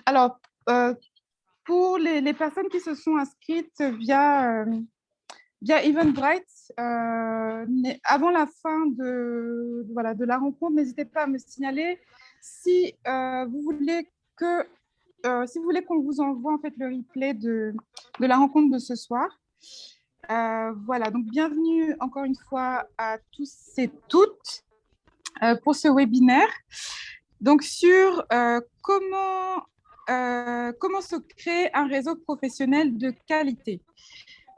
Alors, pour les personnes qui se sont inscrites via Eventbrite, avant la fin de la rencontre, n'hésitez pas à me signaler si vous voulez si vous voulez qu'on vous envoie en fait le replay de la rencontre de ce soir. Voilà, donc bienvenue encore une fois à tous et toutes pour ce webinaire. Donc sur comment se créer un réseau professionnel de qualité.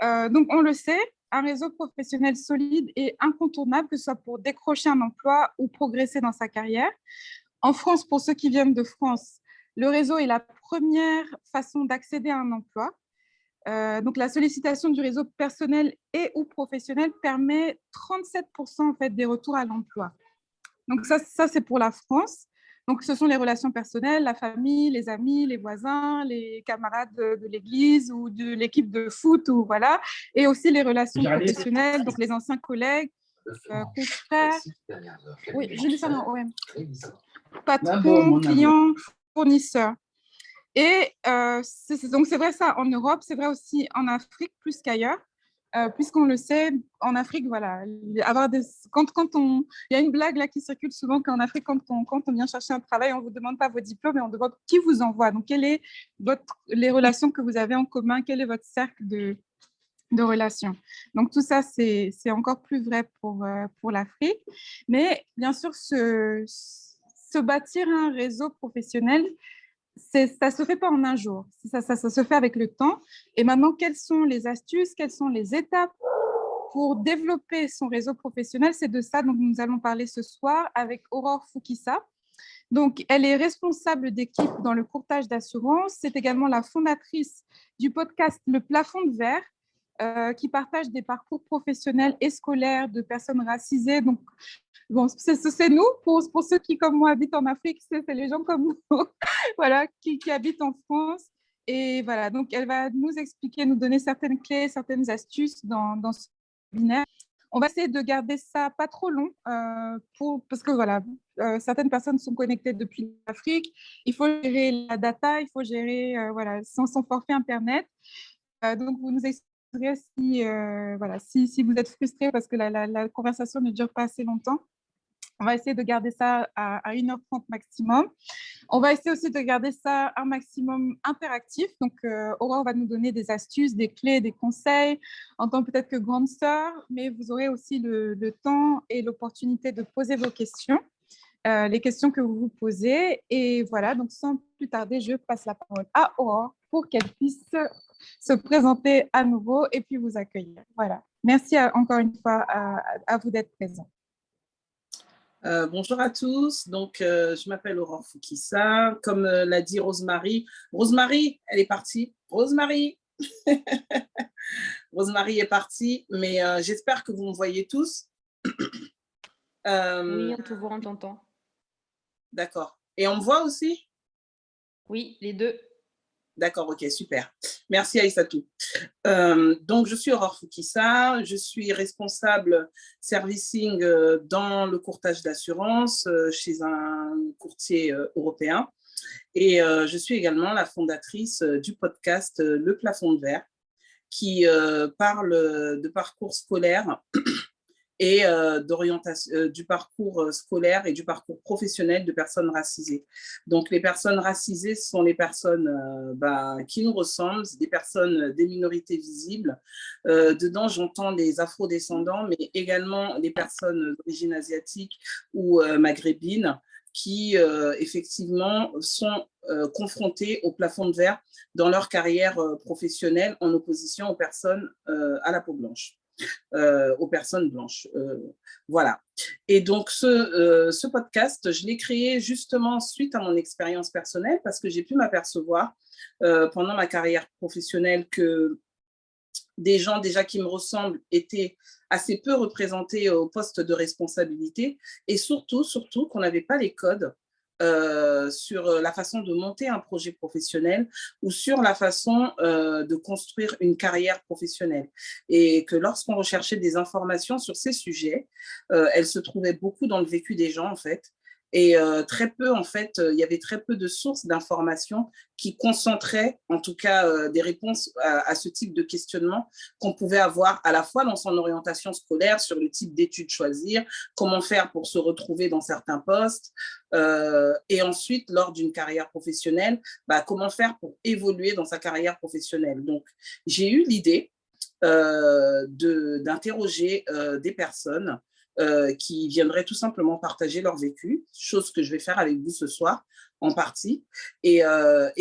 Donc on le sait, un réseau professionnel solide est incontournable, que ce soit pour décrocher un emploi ou progresser dans sa carrière. En France, pour ceux qui viennent de France, le réseau est la première façon d'accéder à un emploi. Donc, la sollicitation du réseau personnel et ou professionnel permet 37% en fait, des retours à l'emploi. Donc, ça c'est pour la France. Donc, ce sont les relations personnelles, la famille, les amis, les voisins, les camarades de l'église ou de l'équipe de foot, ou voilà. Et aussi les relations professionnelles, donc les anciens collègues, confrères. Oui, Julie Fernand, ouais. Patron, client, fournisseur. Et donc, c'est vrai ça en Europe, c'est vrai aussi en Afrique plus qu'ailleurs, puisqu'on le sait, en Afrique, voilà, il y a une blague là qui circule souvent qu'en Afrique, quand on vient chercher un travail, on ne vous demande pas vos diplômes, mais on demande qui vous envoie. Donc, quelles sont les relations que vous avez en commun, quel est votre cercle de relations. Donc, tout ça, c'est encore plus vrai pour l'Afrique. Mais bien sûr, se bâtir un réseau professionnel, ça ne se fait pas en un jour, ça se fait avec le temps. Et maintenant, quelles sont les astuces, quelles sont les étapes pour développer son réseau professionnel? C'est de ça dont nous allons parler ce soir avec Aurore Foukissa. Donc, elle est responsable d'équipe dans le courtage d'assurance. C'est également la fondatrice du podcast Le Plafond de Verre, qui partage des parcours professionnels et scolaires de personnes racisées. Donc, bon, c'est nous, pour ceux qui, comme moi, habitent en Afrique, c'est les gens comme nous, voilà, qui habitent en France. Et voilà, donc elle va nous expliquer, nous donner certaines clés, certaines astuces dans ce webinaire. On va essayer de garder ça pas trop long, parce que voilà, certaines personnes sont connectées depuis l'Afrique. Il faut gérer la data, il faut gérer voilà, son forfait Internet. Donc, vous nous expliquerez si vous êtes frustré parce que la conversation ne dure pas assez longtemps. On va essayer de garder ça à 1h30 maximum. On va essayer aussi de garder ça un maximum interactif. Donc, Aurore va nous donner des astuces, des clés, des conseils en tant peut-être que grande sœur, mais vous aurez aussi le temps et l'opportunité de poser vos questions, les questions que vous vous posez. Et voilà, donc sans plus tarder, je passe la parole à Aurore pour qu'elle puisse se présenter à nouveau et puis vous accueillir. Voilà. Merci encore une fois à vous d'être présents. Bonjour à tous, donc je m'appelle Aurore Foukissa, comme l'a dit Rosemary. Rosemary, elle est partie. Rosemary Rosemary est partie, mais j'espère que vous me voyez tous. Oui, on te voit, on t'entend. D'accord. Et on me voit aussi? Oui, les deux. D'accord, ok, super. Merci Aïssatou. Donc, je suis Aurore Foukissa, je suis responsable servicing dans le courtage d'assurance chez un courtier européen. Et je suis également la fondatrice du podcast Le Plafond de Verre, qui parle de parcours scolaire et d'orientation du parcours scolaire et du parcours professionnel de personnes racisées. Donc, les personnes racisées sont les personnes qui nous ressemblent, des personnes des minorités visibles. Dedans, j'entends les afro-descendants, mais également les personnes d'origine asiatique ou maghrébine qui, effectivement, sont confrontées au plafond de verre dans leur carrière professionnelle en opposition aux personnes à la peau blanche. Aux personnes blanches. Voilà. Et donc, ce podcast, je l'ai créé justement suite à mon expérience personnelle parce que j'ai pu m'apercevoir pendant ma carrière professionnelle que des gens déjà qui me ressemblent étaient assez peu représentés au poste de responsabilité et surtout qu'on n'avait pas les codes sur la façon de monter un projet professionnel ou sur la façon de construire une carrière professionnelle. Et que lorsqu'on recherchait des informations sur ces sujets, elles se trouvaient beaucoup dans le vécu des gens, en fait. Et très peu, en fait, il y avait très peu de sources d'informations qui concentraient, en tout cas, des réponses à ce type de questionnement qu'on pouvait avoir à la fois dans son orientation scolaire, sur le type d'études choisir, comment faire pour se retrouver dans certains postes, et ensuite, lors d'une carrière professionnelle, comment faire pour évoluer dans sa carrière professionnelle. Donc, j'ai eu l'idée d'interroger des personnes qui viendraient tout simplement partager leur vécu, chose que je vais faire avec vous ce soir en partie. Et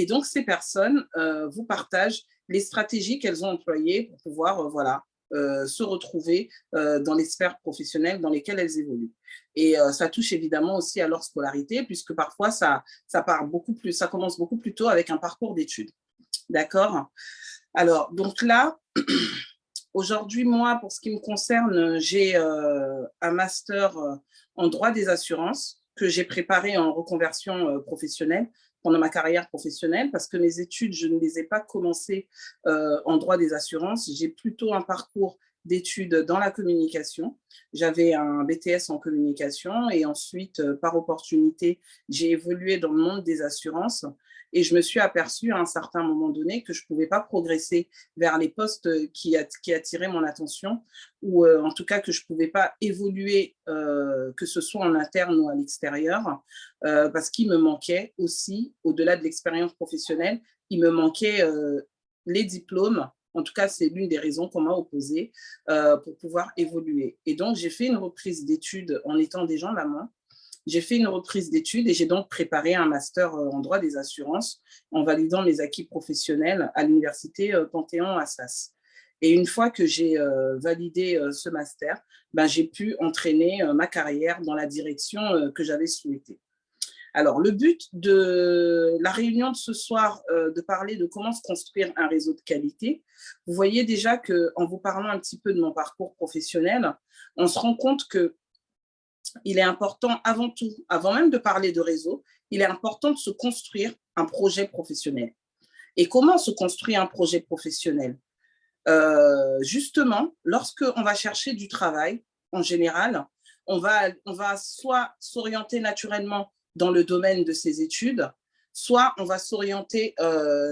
donc, ces personnes vous partagent les stratégies qu'elles ont employées pour pouvoir se retrouver dans les sphères professionnelles dans lesquelles elles évoluent. Et ça touche évidemment aussi à leur scolarité, puisque parfois, ça commence beaucoup plus tôt avec un parcours d'études. D'accord ? Alors, donc là, aujourd'hui, moi, pour ce qui me concerne, j'ai un master en droit des assurances que j'ai préparé en reconversion professionnelle pendant ma carrière professionnelle, parce que mes études, je ne les ai pas commencées en droit des assurances. J'ai plutôt un parcours d'études dans la communication. J'avais un BTS en communication et ensuite, par opportunité, j'ai évolué dans le monde des assurances. Et je me suis aperçue à un certain moment donné que je ne pouvais pas progresser vers les postes qui attiraient mon attention, ou en tout cas que je ne pouvais pas évoluer, que ce soit en interne ou à l'extérieur, parce qu'il me manquait aussi, au-delà de l'expérience professionnelle, il me manquait les diplômes. En tout cas, c'est l'une des raisons qu'on m'a opposée pour pouvoir évoluer. Et donc, j'ai fait une reprise d'études en étant déjà en amont. J'ai fait une reprise d'études et j'ai donc préparé un master en droit des assurances en validant mes acquis professionnels à l'université Panthéon-Assas. Et une fois que j'ai validé ce master, j'ai pu entraîner ma carrière dans la direction que j'avais souhaitée. Alors, le but de la réunion de ce soir, de parler de comment se construire un réseau de qualité, vous voyez déjà qu'en vous parlant un petit peu de mon parcours professionnel, on se rend compte que il est important avant tout, avant même de parler de réseau, il est important de se construire un projet professionnel. Et comment se construit un projet professionnel ? Justement, lorsqu'on va chercher du travail, en général, on va soit s'orienter naturellement dans le domaine de ses études, soit on va s'orienter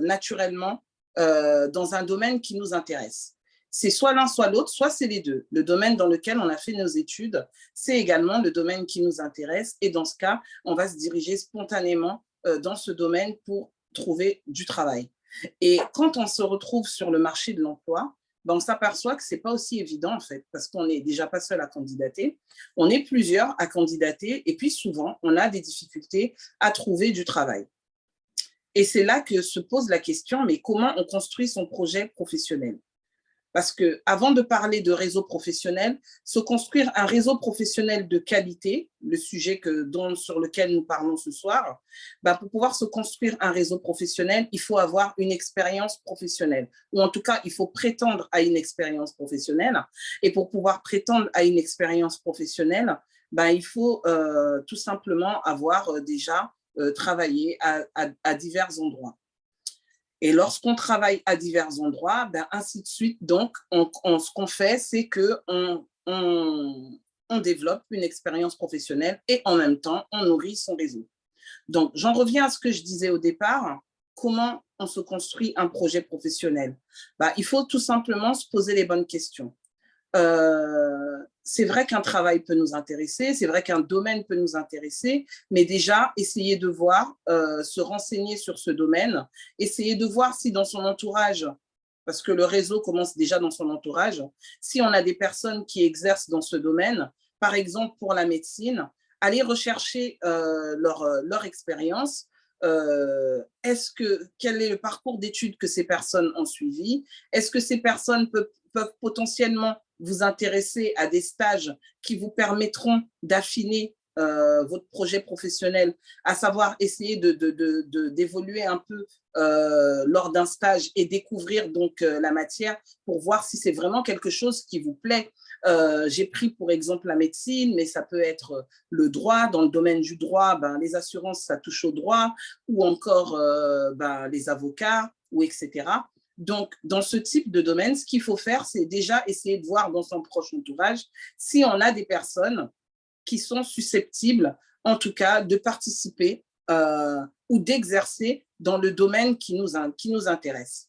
naturellement dans un domaine qui nous intéresse. C'est soit l'un, soit l'autre, soit c'est les deux. Le domaine dans lequel on a fait nos études, c'est également le domaine qui nous intéresse. Et dans ce cas, on va se diriger spontanément dans ce domaine pour trouver du travail. Et quand on se retrouve sur le marché de l'emploi, on s'aperçoit que ce n'est pas aussi évident, en fait, parce qu'on n'est déjà pas seul à candidater. On est plusieurs à candidater et puis souvent, on a des difficultés à trouver du travail. Et c'est là que se pose la question, mais comment on construit son projet professionnel ? Parce qu'avant de parler de réseau professionnel, se construire un réseau professionnel de qualité, le sujet sur lequel nous parlons ce soir, pour pouvoir se construire un réseau professionnel, il faut avoir une expérience professionnelle. Ou en tout cas, il faut prétendre à une expérience professionnelle. Et pour pouvoir prétendre à une expérience professionnelle, il faut tout simplement avoir déjà travaillé à divers endroits. Et lorsqu'on travaille à divers endroits, ainsi de suite, donc, ce qu'on fait, c'est qu'on développe une expérience professionnelle et en même temps, on nourrit son réseau. Donc, j'en reviens à ce que je disais au départ. Comment on se construit un projet professionnel ? Il faut tout simplement se poser les bonnes questions. C'est vrai qu'un travail peut nous intéresser, c'est vrai qu'un domaine peut nous intéresser, mais déjà, essayer de voir, se renseigner sur ce domaine, essayer de voir si dans son entourage, parce que le réseau commence déjà dans son entourage, si on a des personnes qui exercent dans ce domaine, par exemple pour la médecine, aller rechercher leur expérience. Quel est le parcours d'études que ces personnes ont suivi ? Est-ce que ces personnes peuvent potentiellement vous intéresser à des stages qui vous permettront d'affiner votre projet professionnel, à savoir essayer d'évoluer un peu lors d'un stage et découvrir donc la matière pour voir si c'est vraiment quelque chose qui vous plaît. J'ai pris pour exemple la médecine, mais ça peut être le droit. Dans le domaine du droit, les assurances, ça touche au droit, ou encore les avocats, ou etc. Donc, dans ce type de domaine, ce qu'il faut faire, c'est déjà essayer de voir dans son proche entourage si on a des personnes qui sont susceptibles en tout cas, de participer ou d'exercer dans le domaine qui nous intéresse.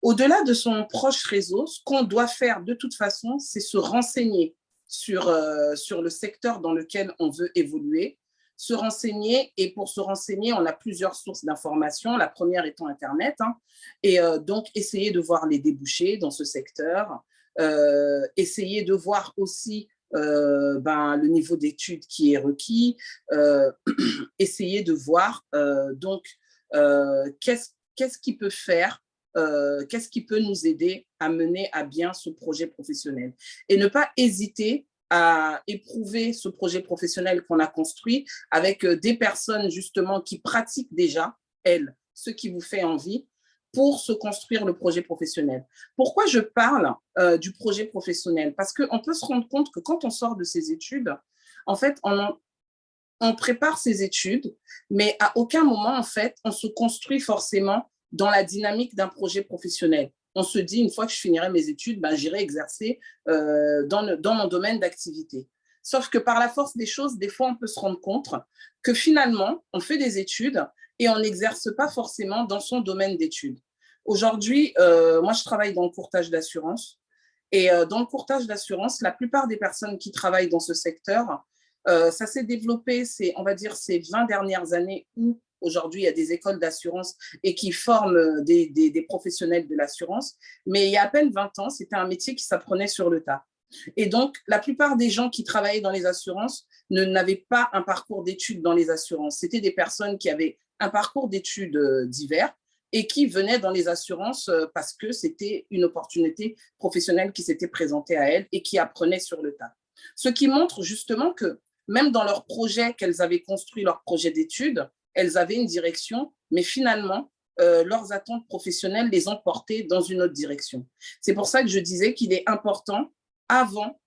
Au-delà de son proche réseau, ce qu'on doit faire de toute façon, c'est se renseigner sur le secteur dans lequel on veut évoluer, se renseigner, et pour se renseigner, on a plusieurs sources d'informations, la première étant Internet, et donc essayer de voir les débouchés dans ce secteur, essayer de voir aussi le niveau d'études qui est requis, essayer de voir qu'est-ce qui peut faire, qu'est-ce qui peut nous aider à mener à bien ce projet professionnel. Et ne pas hésiter à éprouver ce projet professionnel qu'on a construit avec des personnes justement qui pratiquent déjà, elles, ce qui vous fait envie, pour se construire le projet professionnel. Pourquoi je parle du projet professionnel? Parce qu'on peut se rendre compte que quand on sort de ses études, en fait, on prépare ses études, mais à aucun moment, en fait, on se construit forcément dans la dynamique d'un projet professionnel. On se dit, une fois que je finirai mes études, j'irai exercer dans mon domaine d'activité. Sauf que par la force des choses, des fois, on peut se rendre compte que finalement, on fait des études et on n'exerce pas forcément dans son domaine d'études. Aujourd'hui, moi, je travaille dans le courtage d'assurance. Et dans le courtage d'assurance, la plupart des personnes qui travaillent dans ce secteur, ça s'est développé, on va dire, ces 20 dernières années où aujourd'hui, il y a des écoles d'assurance et qui forment des professionnels de l'assurance. Mais il y a à peine 20 ans, c'était un métier qui s'apprenait sur le tas. Et donc, la plupart des gens qui travaillaient dans les assurances n'avaient pas un parcours d'études dans les assurances. C'était des personnes qui avaient un parcours d'études divers et qui venaient dans les assurances parce que c'était une opportunité professionnelle qui s'était présentée à elles et qui apprenaient sur le tas. Ce qui montre justement que même dans leur projet qu'elles avaient construit, leur projet d'études, elles avaient une direction, mais finalement, leurs attentes professionnelles les ont portées dans une autre direction. C'est pour ça que je disais qu'il est important, avant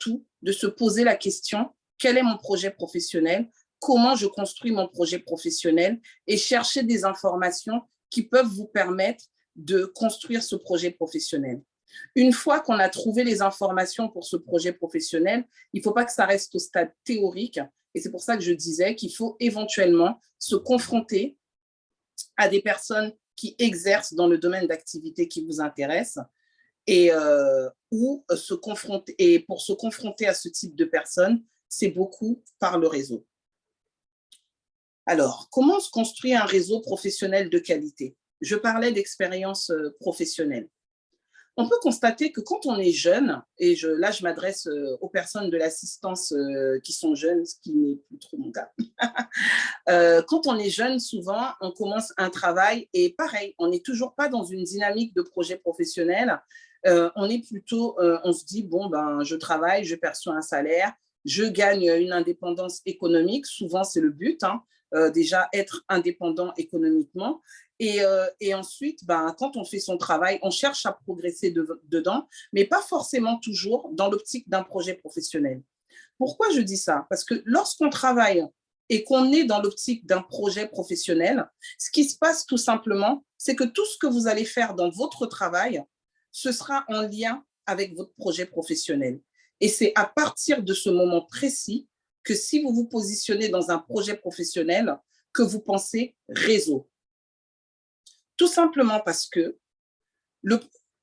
tout, de se poser la question, quel est mon projet professionnel? Comment je construis mon projet professionnel? Et chercher des informations qui peuvent vous permettre de construire ce projet professionnel. Une fois qu'on a trouvé les informations pour ce projet professionnel, il ne faut pas que ça reste au stade théorique. Et c'est pour ça que je disais qu'il faut éventuellement se confronter à des personnes qui exercent dans le domaine d'activité qui vous intéresse et pour se confronter à ce type de personnes, c'est beaucoup par le réseau. Alors, comment se construit un réseau professionnel de qualité? Je parlais d'expérience professionnelle. On peut constater que quand on est jeune, et là je m'adresse aux personnes de l'assistance qui sont jeunes, ce qui n'est plus trop mon cas, quand on est jeune, souvent on commence un travail et pareil, on n'est toujours pas dans une dynamique de projet professionnel, on est plutôt, on se dit, bon, je travaille, je perçois un salaire, je gagne une indépendance économique, souvent c'est le but, déjà être indépendant économiquement. Et ensuite, quand on fait son travail, on cherche à progresser dedans, mais pas forcément toujours dans l'optique d'un projet professionnel. Pourquoi je dis ça? Parce que lorsqu'on travaille et qu'on est dans l'optique d'un projet professionnel, ce qui se passe tout simplement, c'est que tout ce que vous allez faire dans votre travail, ce sera en lien avec votre projet professionnel. Et c'est à partir de ce moment précis que si vous vous positionnez dans un projet professionnel, que vous pensez réseau. Tout simplement parce que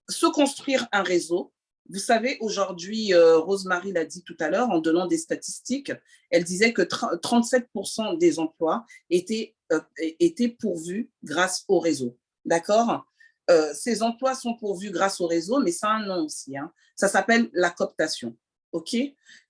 se construire un réseau, vous savez, aujourd'hui, Rosemary l'a dit tout à l'heure en donnant des statistiques, elle disait que 37% des emplois étaient pourvus grâce au réseau. D'accord? Ces emplois sont pourvus grâce au réseau, mais ça a un nom aussi. Ça s'appelle la cooptation. OK?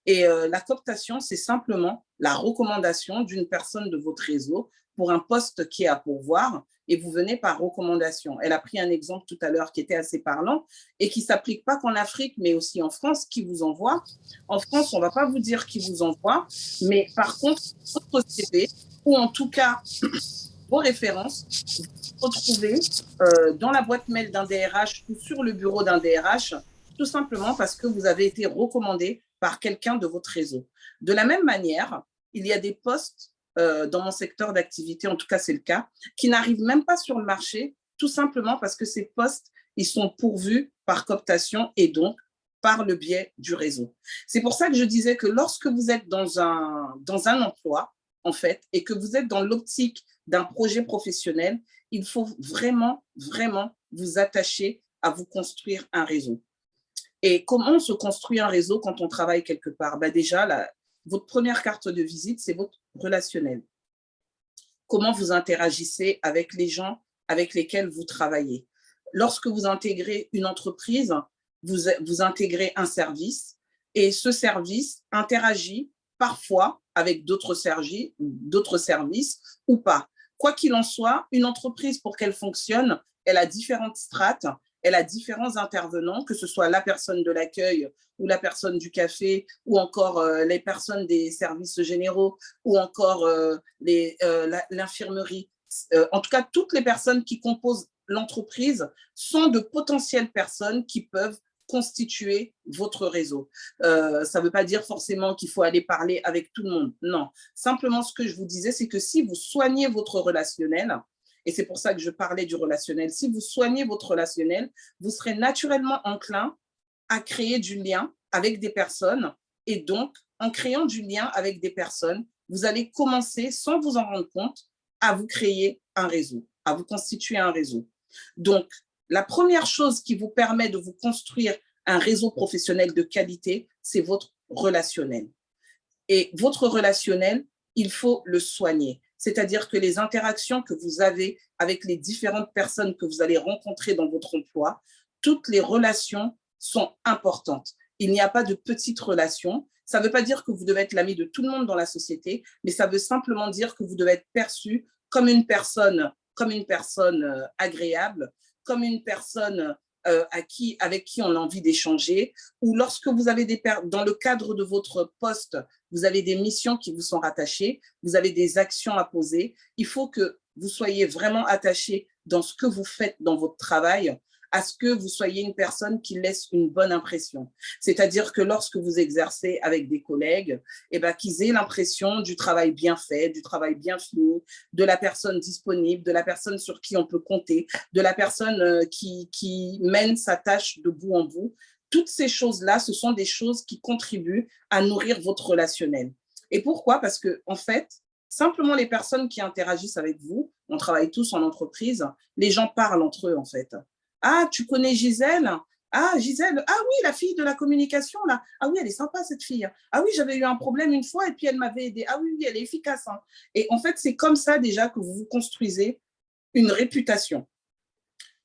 Et la cooptation, c'est simplement la recommandation d'une personne de votre réseau pour un poste qui est à pourvoir et vous venez par recommandation. Elle a pris un exemple tout à l'heure qui était assez parlant et qui ne s'applique pas qu'en Afrique, mais aussi en France, qui vous envoie. En France, on ne va pas vous dire qui vous envoie, mais par contre, votre CV, ou en tout cas vos références, vous retrouvez dans la boîte mail d'un DRH ou sur le bureau d'un DRH, tout simplement parce que vous avez été recommandé par quelqu'un de votre réseau. De la même manière, il y a des postes dans mon secteur d'activité, en tout cas c'est le cas, qui n'arrivent même pas sur le marché, tout simplement parce que ces postes, ils sont pourvus par cooptation et donc par le biais du réseau. C'est pour ça que je disais que lorsque vous êtes dans un emploi, en fait, et que vous êtes dans l'optique d'un projet professionnel, il faut vraiment, vraiment vous attacher à vous construire un réseau. Et comment on se construit un réseau quand on travaille quelque part? Déjà, votre première carte de visite, c'est votre relationnel. Comment vous interagissez avec les gens avec lesquels vous travaillez? Lorsque vous intégrez une entreprise, vous intégrez un service et ce service interagit parfois avec d'autres services ou pas. Quoi qu'il en soit, une entreprise, pour qu'elle fonctionne, elle a différentes strates, elle a différents intervenants, que ce soit la personne de l'accueil ou la personne du café ou encore les personnes des services généraux ou encore l'infirmerie. En tout cas, toutes les personnes qui composent l'entreprise sont de potentielles personnes qui peuvent constituer votre réseau. Ça ne veut pas dire forcément qu'il faut aller parler avec tout le monde. Non. Simplement, ce que je vous disais, c'est que si vous soignez votre relationnel, et c'est pour ça que je parlais du relationnel, si vous soignez votre relationnel, vous serez naturellement enclin à créer du lien avec des personnes. Et donc, en créant du lien avec des personnes, vous allez commencer, sans vous en rendre compte, à vous créer un réseau, à vous constituer un réseau. Donc, la première chose qui vous permet de vous construire un réseau professionnel de qualité, c'est votre relationnel. Et votre relationnel, il faut le soigner. C'est-à-dire que les interactions que vous avez avec les différentes personnes que vous allez rencontrer dans votre emploi, toutes les relations sont importantes. Il n'y a pas de petites relations. Ça ne veut pas dire que vous devez être l'ami de tout le monde dans la société, mais ça veut simplement dire que vous devez être perçu comme une personne agréable, comme une personne avec qui on a envie d'échanger, ou lorsque vous avez dans le cadre de votre poste, vous avez des missions qui vous sont rattachées, vous avez des actions à poser, il faut que vous soyez vraiment attaché dans ce que vous faites dans votre travail, à ce que vous soyez une personne qui laisse une bonne impression. C'est-à-dire que lorsque vous exercez avec des collègues, qu'ils aient l'impression du travail bien fait, du travail bien fini, de la personne disponible, de la personne sur qui on peut compter, de la personne qui mène sa tâche de bout en bout. Toutes ces choses-là, ce sont des choses qui contribuent à nourrir votre relationnel. Et pourquoi? Parce que, en fait, simplement les personnes qui interagissent avec vous, on travaille tous en entreprise, les gens parlent entre eux, en fait. Ah, tu connais Gisèle? Ah, Gisèle, ah oui, la fille de la communication, là. Ah oui, elle est sympa, cette fille. Ah oui, j'avais eu un problème une fois et puis elle m'avait aidé. Ah oui, oui, elle est efficace. Hein. Et en fait, c'est comme ça déjà que vous vous construisez une réputation.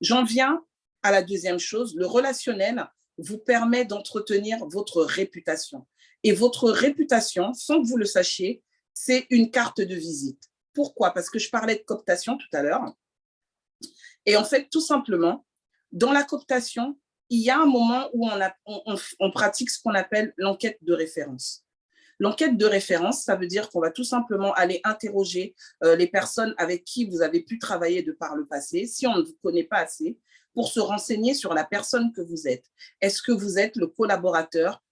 J'en viens à la deuxième chose. Le relationnel vous permet d'entretenir votre réputation. Et votre réputation, sans que vous le sachiez, c'est une carte de visite. Pourquoi? Parce que je parlais de cooptation tout à l'heure. Et en fait, tout simplement, dans la cooptation, il y a un moment où on pratique ce qu'on appelle l'enquête de référence. L'enquête de référence, ça veut dire qu'on va tout simplement aller interroger les personnes avec qui vous avez pu travailler de par le passé, si on ne vous connaît pas assez, pour se renseigner sur la personne que vous êtes. Est-ce que vous êtes le collaborateur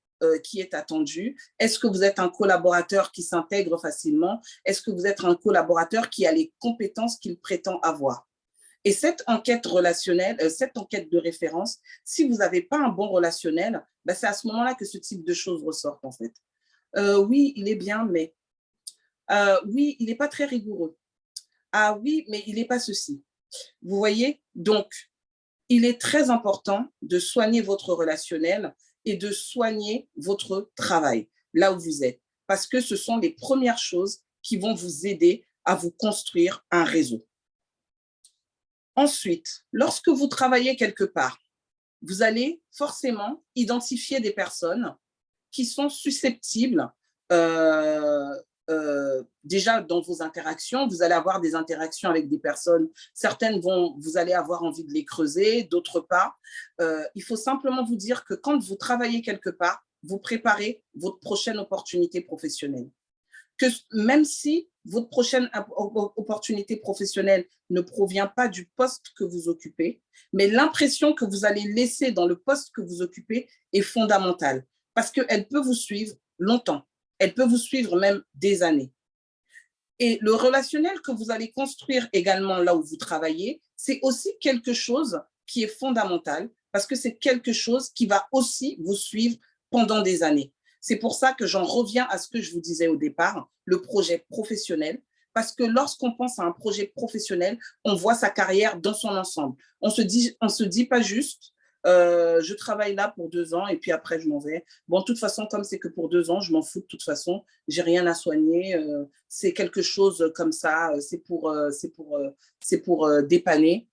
qui est attendu? Est-ce que vous êtes un collaborateur qui s'intègre facilement? Est-ce que vous êtes un collaborateur qui a les compétences qu'il prétend avoir? Et cette enquête relationnelle, cette enquête de référence, si vous n'avez pas un bon relationnel, c'est à ce moment-là que ce type de choses ressortent en fait. Oui, il est bien, mais oui, il n'est pas très rigoureux. Ah oui, mais il n'est pas ceci. Vous voyez? Donc, il est très important de soigner votre relationnel et de soigner votre travail, là où vous êtes, parce que ce sont les premières choses qui vont vous aider à vous construire un réseau. Ensuite, lorsque vous travaillez quelque part, vous allez forcément identifier des personnes qui sont susceptibles, déjà dans vos interactions, vous allez avoir des interactions avec des personnes, certaines vous allez avoir envie de les creuser, d'autres pas. Il faut simplement vous dire que quand vous travaillez quelque part, vous préparez votre prochaine opportunité professionnelle. Que même si votre prochaine opportunité professionnelle ne provient pas du poste que vous occupez, mais l'impression que vous allez laisser dans le poste que vous occupez est fondamentale parce qu'elle peut vous suivre longtemps, elle peut vous suivre même des années. Et le relationnel que vous allez construire également là où vous travaillez, c'est aussi quelque chose qui est fondamental parce que c'est quelque chose qui va aussi vous suivre pendant des années. C'est pour ça que j'en reviens à ce que je vous disais au départ, le projet professionnel, parce que lorsqu'on pense à un projet professionnel, on voit sa carrière dans son ensemble. On se dit pas juste, je travaille là pour 2 ans et puis après je m'en vais. Bon, de toute façon, comme c'est que pour 2 ans, je m'en fous de toute façon, j'ai rien à soigner, c'est quelque chose comme ça, c'est pour dépanner,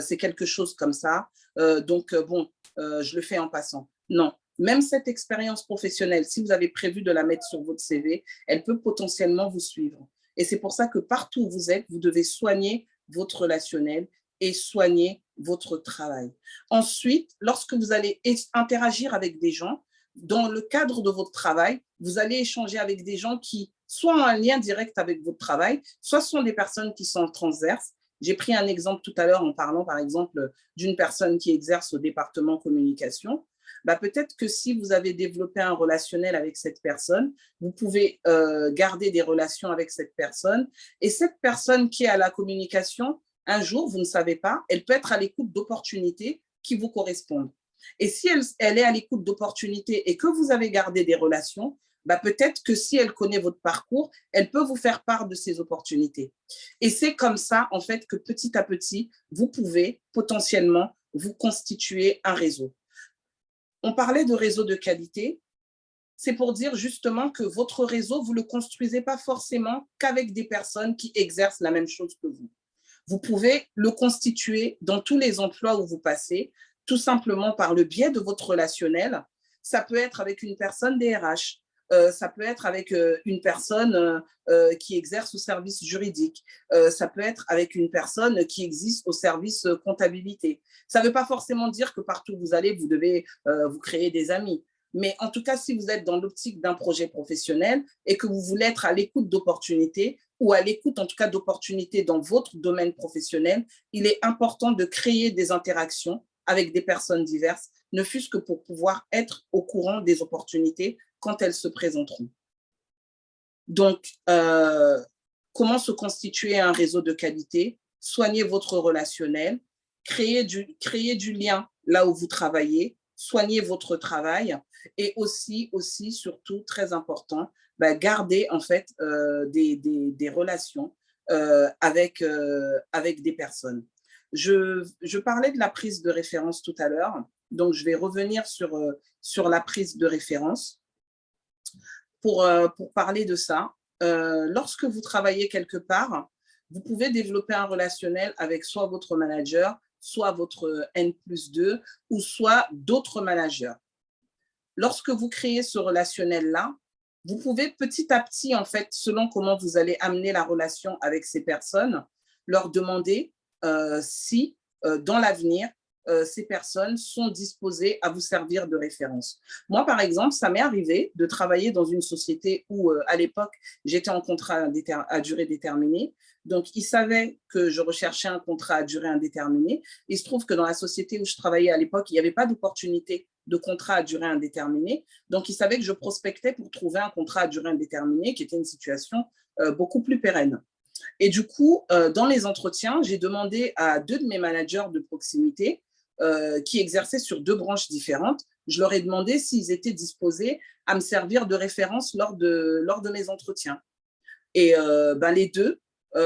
c'est quelque chose comme ça. Donc, je le fais en passant. Non, même cette expérience professionnelle, si vous avez prévu de la mettre sur votre CV, elle peut potentiellement vous suivre. Et c'est pour ça que partout où vous êtes, vous devez soigner votre relationnel et soigner votre travail. Ensuite, lorsque vous allez interagir avec des gens, dans le cadre de votre travail, vous allez échanger avec des gens qui soit ont un lien direct avec votre travail, soit sont des personnes qui sont transverses. J'ai pris un exemple tout à l'heure en parlant, par exemple, d'une personne qui exerce au département communication. Peut-être que si vous avez développé un relationnel avec cette personne, vous pouvez garder des relations avec cette personne. Et cette personne qui est à la communication, un jour, vous ne savez pas, elle peut être à l'écoute d'opportunités qui vous correspondent. Et si elle est à l'écoute d'opportunités et que vous avez gardé des relations, peut-être que si elle connaît votre parcours, elle peut vous faire part de ces opportunités. Et c'est comme ça, en fait, que petit à petit, vous pouvez potentiellement vous constituer un réseau. On parlait de réseau de qualité. C'est pour dire justement que votre réseau, vous ne le construisez pas forcément qu'avec des personnes qui exercent la même chose que vous. Vous pouvez le constituer dans tous les emplois où vous passez, tout simplement par le biais de votre relationnel. Ça peut être avec une personne DRH, ça peut être avec une personne qui exerce au service juridique, ça peut être avec une personne qui existe au service comptabilité. Ça ne veut pas forcément dire que partout où vous allez, vous devez vous créer des amis. Mais en tout cas, si vous êtes dans l'optique d'un projet professionnel et que vous voulez être à l'écoute d'opportunités ou à l'écoute en tout cas d'opportunités dans votre domaine professionnel, il est important de créer des interactions avec des personnes diverses, ne fût-ce que pour pouvoir être au courant des opportunités quand elles se présenteront. Donc, comment se constituer un réseau de qualité? Soignez votre relationnel, créez du lien là où vous travaillez, soignez votre travail et aussi surtout, très important, gardez en fait des relations avec des personnes. Je parlais de la prise de référence tout à l'heure, donc je vais revenir sur la prise de référence pour parler de ça. Lorsque vous travaillez quelque part, vous pouvez développer un relationnel avec soit votre manager, soit votre N+2 ou soit d'autres managers. Lorsque vous créez ce relationnel-là, vous pouvez petit à petit, en fait, selon comment vous allez amener la relation avec ces personnes, leur demander si, dans l'avenir, ces personnes sont disposées à vous servir de référence. Moi, par exemple, ça m'est arrivé de travailler dans une société où, à l'époque, j'étais en contrat à durée déterminée. Donc, ils savaient que je recherchais un contrat à durée indéterminée. Il se trouve que dans la société où je travaillais à l'époque, il n'y avait pas d'opportunité de contrat à durée indéterminée. Donc, ils savaient que je prospectais pour trouver un contrat à durée indéterminée, qui était une situation beaucoup plus pérenne. Et du coup, dans les entretiens, j'ai demandé à 2 de mes managers de proximité qui exerçaient sur 2 branches différentes, je leur ai demandé s'ils étaient disposés à me servir de référence lors de mes entretiens. Et les 2,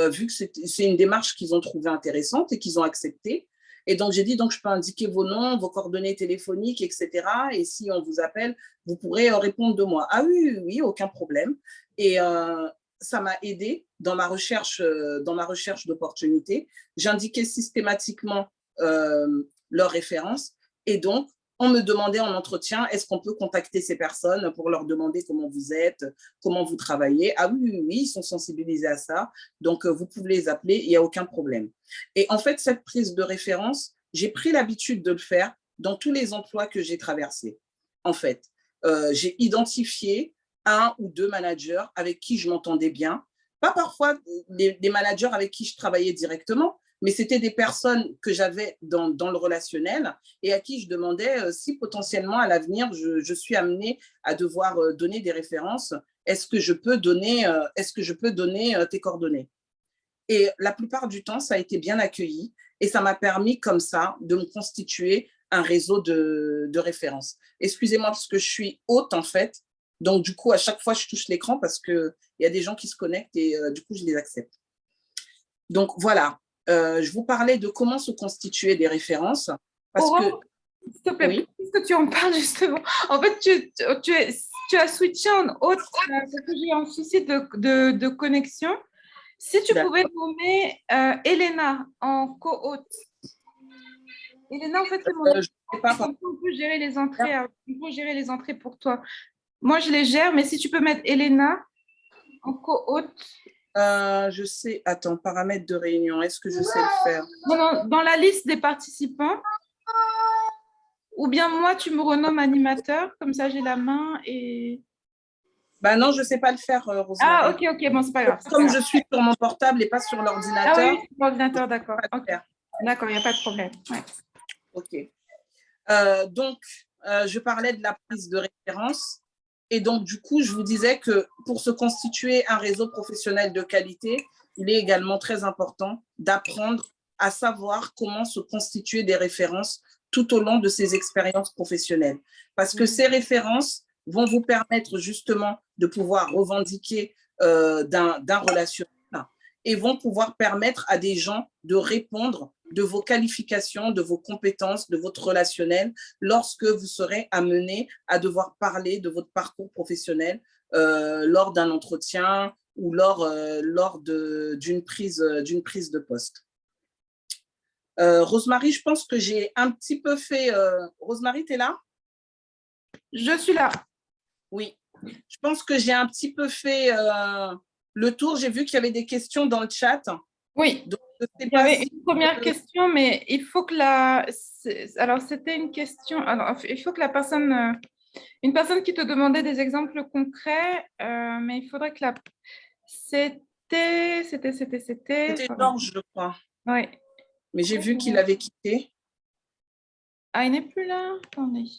vu que c'est une démarche qu'ils ont trouvée intéressante et qu'ils ont acceptée, et donc j'ai dit, donc je peux indiquer vos noms, vos coordonnées téléphoniques, etc. Et si on vous appelle, vous pourrez répondre de moi. Ah oui, aucun problème. Et ça m'a aidé dans ma recherche d'opportunités. J'indiquais systématiquement leurs références. Et donc, on me demandait en entretien, est-ce qu'on peut contacter ces personnes pour leur demander comment vous êtes, comment vous travaillez? Ah oui, ils sont sensibilisés à ça. Donc, vous pouvez les appeler, il n'y a aucun problème. Et en fait, cette prise de référence, j'ai pris l'habitude de le faire dans tous les emplois que j'ai traversés. En fait, j'ai identifié 1 ou 2 managers avec qui je m'entendais bien. Pas parfois des managers avec qui je travaillais directement, mais c'était des personnes que j'avais dans le relationnel et à qui je demandais si potentiellement à l'avenir, je suis amenée à devoir donner des références, est-ce que je peux donner tes coordonnées? Et la plupart du temps, ça a été bien accueilli et ça m'a permis comme ça de me constituer un réseau de référence. Excusez-moi parce que je suis hôte en fait. Donc, du coup, à chaque fois, je touche l'écran parce qu'il y a des gens qui se connectent et du coup, je les accepte. Donc, voilà. Je vous parlais de comment se constituer des références. Parce Aurore, s'il te plaît, Oui. puisque tu en parles justement, en fait, tu as switché en haute parce que j'ai un souci de connexion. Si tu pouvais nommer Elena en co-hôte. Elena, en fait, c'est mon Je sais pas. on peut gérer les entrées, on peut gérer les entrées pour toi. Moi, je les gère, mais si tu peux mettre Elena en co-hôte. Je sais. Attends, paramètres de réunion. Est-ce que je sais le faire? Non, dans la liste des participants. Ou bien moi, tu me renommes animateur, comme ça j'ai la main et... Bah non, je ne sais pas le faire, Rosemary. Ah, ok, bon, c'est pas grave. Comme je suis sur mon portable et pas sur l'ordinateur. Ah oui, sur l'ordinateur, d'accord. Okay. D'accord, il n'y a pas de problème. Ouais. Ok. Donc, je parlais de la prise de référence. Et donc, du coup, je vous disais que pour se constituer un réseau professionnel de qualité, il est également très important d'apprendre à savoir comment se constituer des références tout au long de ces expériences professionnelles. Parce que ces références vont vous permettre justement de pouvoir revendiquer d'un relationnel et vont pouvoir permettre à des gens de répondre de vos qualifications, de vos compétences, de votre relationnel lorsque vous serez amené à devoir parler de votre parcours professionnel lors d'un entretien ou lors d'une prise de poste. Rosemary, je pense que j'ai un petit peu fait… Rosemary, tu es là? Je suis là. Oui. Je pense que j'ai un petit peu fait le tour. J'ai vu qu'il y avait des questions dans le chat. Oui. Donc, il y avait une première question, mais il faut que la… Alors, c'était une question… Alors, il faut que la personne… Une personne qui te demandait des exemples concrets, mais il faudrait que la… C'était Georges, je crois. Oui. Mais j'ai vu qu'il avait quitté. Ah, il n'est plus là? Attendez.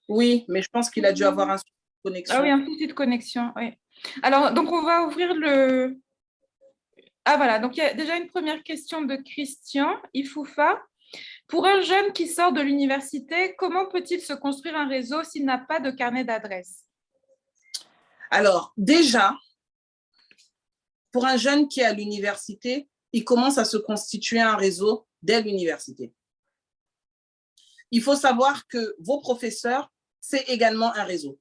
Oui, mais je pense qu'il a dû avoir un souci de connexion. Ah oui, un souci de connexion, oui. Alors, donc, on va ouvrir le… Ah, voilà. Donc, il y a déjà une première question de Christian Ifoufa. Pour un jeune qui sort de l'université, comment peut-il se construire un réseau s'il n'a pas de carnet d'adresse? Alors, déjà, pour un jeune qui est à l'université, il commence à se constituer un réseau dès l'université. Il faut savoir que vos professeurs, c'est également un réseau.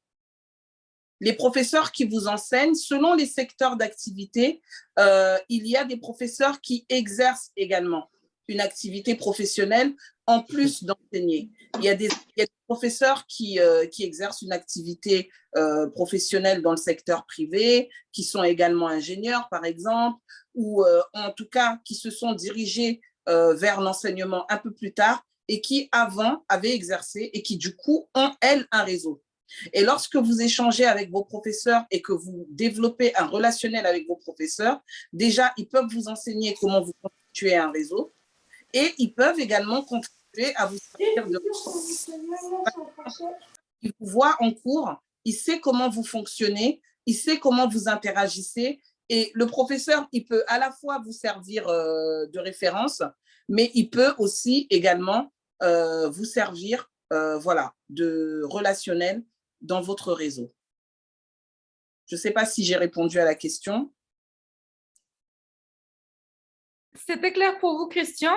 Les professeurs qui vous enseignent, selon les secteurs d'activité, il y a des professeurs qui exercent également une activité professionnelle en plus d'enseigner. Il y a des professeurs qui exercent une activité professionnelle dans le secteur privé, qui sont également ingénieurs, par exemple, ou en tout cas qui se sont dirigés vers l'enseignement un peu plus tard et qui, avant, avaient exercé et qui, du coup, ont, elles, un réseau. Et lorsque vous échangez avec vos professeurs et que vous développez un relationnel avec vos professeurs, déjà, ils peuvent vous enseigner comment vous constituer un réseau et ils peuvent également contribuer à vous servir de… Il vous voit en cours, il sait comment vous fonctionnez, il sait comment vous interagissez et le professeur, il peut à la fois vous servir de référence, mais il peut aussi également vous servir voilà, de relationnel dans votre réseau. Je ne sais pas si j'ai répondu à la question. C'était clair pour vous, Christian?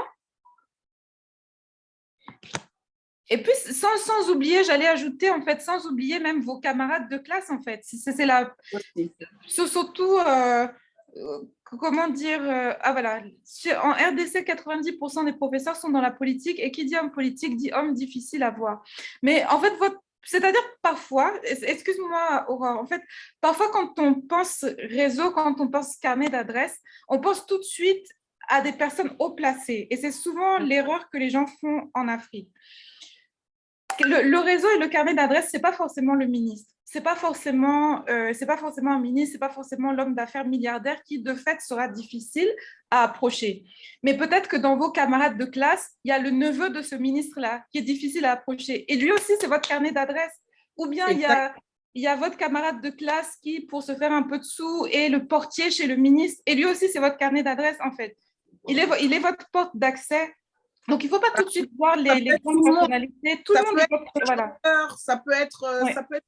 Et puis, sans oublier, j'allais ajouter, en fait, sans oublier même vos camarades de classe, en fait. C'est la… Surtout, comment dire… ah, voilà. En RDC, 90% des professeurs sont dans la politique. Et qui dit homme politique dit homme difficile à voir. Mais en fait, c'est-à-dire parfois, excuse-moi Aurore, en fait, parfois quand on pense réseau, quand on pense carnet d'adresse, on pense tout de suite à des personnes haut placées. Et c'est souvent l'erreur que les gens font en Afrique. Le réseau et le carnet d'adresse, ce n'est pas forcément le ministre. Ce n'est pas forcément un ministre, ce n'est pas forcément l'homme d'affaires milliardaire qui, de fait, sera difficile à approcher. Mais peut-être que dans vos camarades de classe, il y a le neveu de ce ministre-là qui est difficile à approcher. Et lui aussi, c'est votre carnet d'adresse. Ou bien il y a votre camarade de classe qui, pour se faire un peu de sous, est le portier chez le ministre. Et lui aussi, c'est votre carnet d'adresse, en fait. Il est votre porte d'accès Donc, il ne faut pas tout de suite voir les grandes personnalités. Tout le monde est voilà. Ça peut être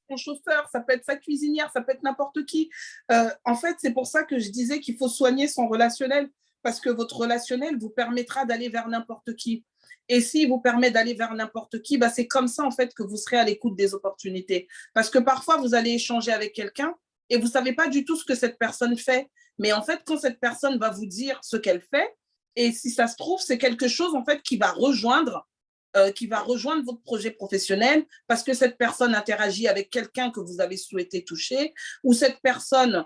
son chauffeur, ça peut être sa cuisinière, ça peut être n'importe qui. En fait, c'est pour ça que je disais qu'il faut soigner son relationnel, parce que votre relationnel vous permettra d'aller vers n'importe qui. Et s'il vous permet d'aller vers n'importe qui, bah, c'est comme ça, en fait, que vous serez à l'écoute des opportunités. Parce que parfois, vous allez échanger avec quelqu'un et vous ne savez pas du tout ce que cette personne fait. Mais en fait, quand cette personne va vous dire ce qu'elle fait, et si ça se trouve, c'est quelque chose en fait qui va rejoindre votre projet professionnel, parce que cette personne interagit avec quelqu'un que vous avez souhaité toucher, ou cette personne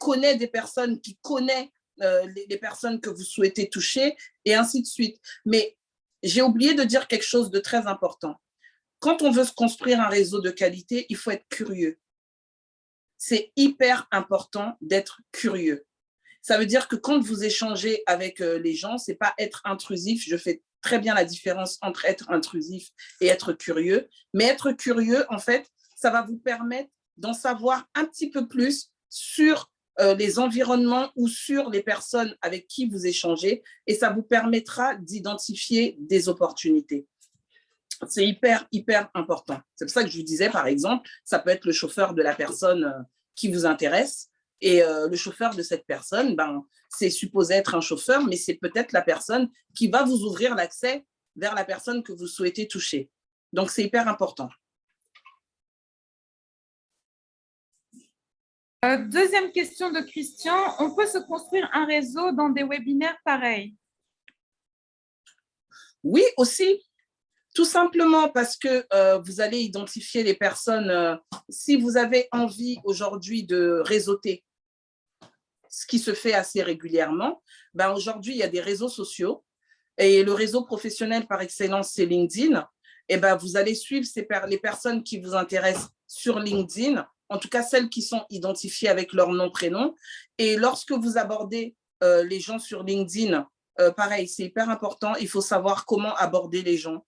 connaît des personnes qui connaissent les personnes que vous souhaitez toucher, et ainsi de suite. Mais j'ai oublié de dire quelque chose de très important. Quand on veut se construire un réseau de qualité, il faut être curieux. C'est hyper important d'être curieux. Ça veut dire que quand vous échangez avec les gens, ce n'est pas être intrusif. Je fais très bien la différence entre être intrusif et être curieux. Mais être curieux, en fait, ça va vous permettre d'en savoir un petit peu plus sur les environnements ou sur les personnes avec qui vous échangez, et ça vous permettra d'identifier des opportunités. C'est hyper, hyper important. C'est pour ça que je vous disais, par exemple, ça peut être le chauffeur de la personne qui vous intéresse. Et le chauffeur de cette personne, c'est supposé être un chauffeur, mais c'est peut-être la personne qui va vous ouvrir l'accès vers la personne que vous souhaitez toucher. Donc, c'est hyper important. Deuxième question de Christian. On peut se construire un réseau dans des webinaires pareils? Oui, aussi. Tout simplement parce que vous allez identifier les personnes. Si vous avez envie aujourd'hui de réseauter, ce qui se fait assez régulièrement, aujourd'hui, il y a des réseaux sociaux, et le réseau professionnel par excellence, c'est LinkedIn. Et vous allez suivre les personnes qui vous intéressent sur LinkedIn, en tout cas celles qui sont identifiées avec leur nom, prénom. Et lorsque vous abordez les gens sur LinkedIn, pareil, c'est hyper important, il faut savoir comment aborder les gens.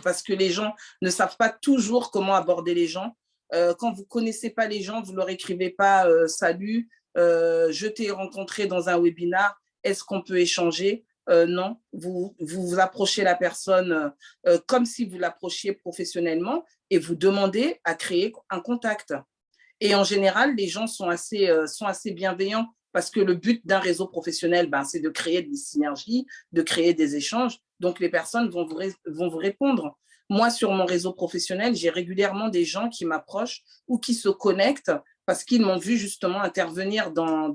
Parce que les gens ne savent pas toujours comment aborder les gens. Quand vous ne connaissez pas les gens, vous ne leur écrivez pas « Salut, je t'ai rencontré dans un webinar, est-ce qu'on peut échanger ?» Non, vous approchez la personne comme si vous l'approchiez professionnellement, et vous demandez à créer un contact. Et en général, les gens sont assez bienveillants, parce que le but d'un réseau professionnel, c'est de créer des synergies, de créer des échanges. Donc, les personnes vont vous répondre. Moi, sur mon réseau professionnel, j'ai régulièrement des gens qui m'approchent ou qui se connectent parce qu'ils m'ont vu justement intervenir dans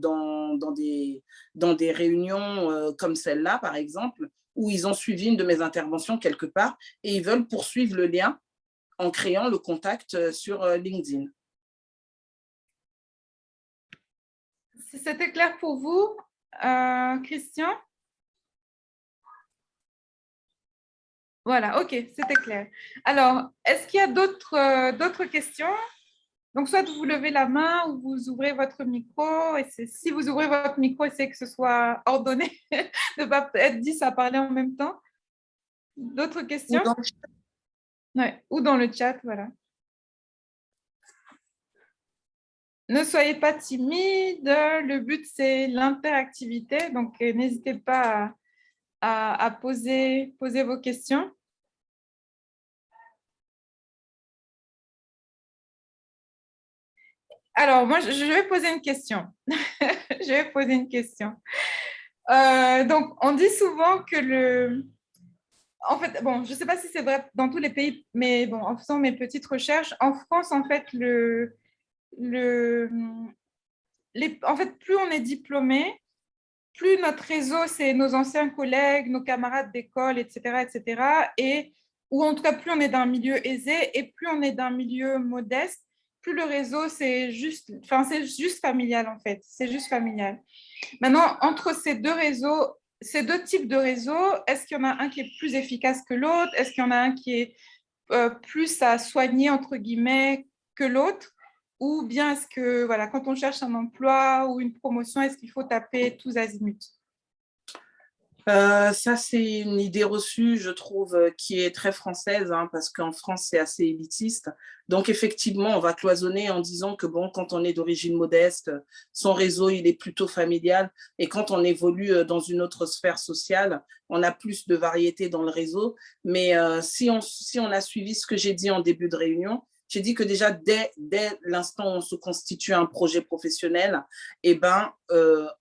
des réunions comme celle-là, par exemple, où ils ont suivi une de mes interventions quelque part, et ils veulent poursuivre le lien en créant le contact sur LinkedIn. C'était clair pour vous, Christian? Voilà, ok, c'était clair. Alors, est-ce qu'il y a d'autres questions? Donc, soit vous levez la main ou vous ouvrez votre micro. Et si vous ouvrez votre micro, c'est que ce soit ordonné, de ne pas être 10 à parler en même temps. D'autres questions? Ou dans le chat, voilà. Ne soyez pas timide, le but c'est l'interactivité, donc n'hésitez pas à poser vos questions. Alors, moi, je vais poser une question. Je vais poser une question. Donc, on dit souvent que En fait, bon, je ne sais pas si c'est vrai dans tous les pays, mais bon, en faisant mes petites recherches, en France, en fait, en fait, plus on est diplômé, plus notre réseau, c'est nos anciens collègues, nos camarades d'école, etc., etc. Ou en tout cas, plus on est d'un milieu aisé et plus on est d'un milieu modeste, plus le réseau, c'est juste familial, en fait. C'est juste familial. Maintenant, entre ces deux types de réseaux, est-ce qu'il y en a un qui est plus efficace que l'autre? Est-ce qu'il y en a un qui est plus à soigner, entre guillemets, que l'autre? Ou bien est-ce que, voilà, quand on cherche un emploi ou une promotion, est-ce qu'il faut taper tous azimuts? Ça, c'est une idée reçue, je trouve, qui est très française, hein, parce qu'en France, c'est assez élitiste. Donc, effectivement, on va cloisonner en disant que, bon, quand on est d'origine modeste, son réseau, il est plutôt familial. Et quand on évolue dans une autre sphère sociale, on a plus de variété dans le réseau. Mais si on a suivi ce que j'ai dit en début de réunion, j'ai dit que déjà, dès l'instant où on se constitue un projet professionnel, eh ben,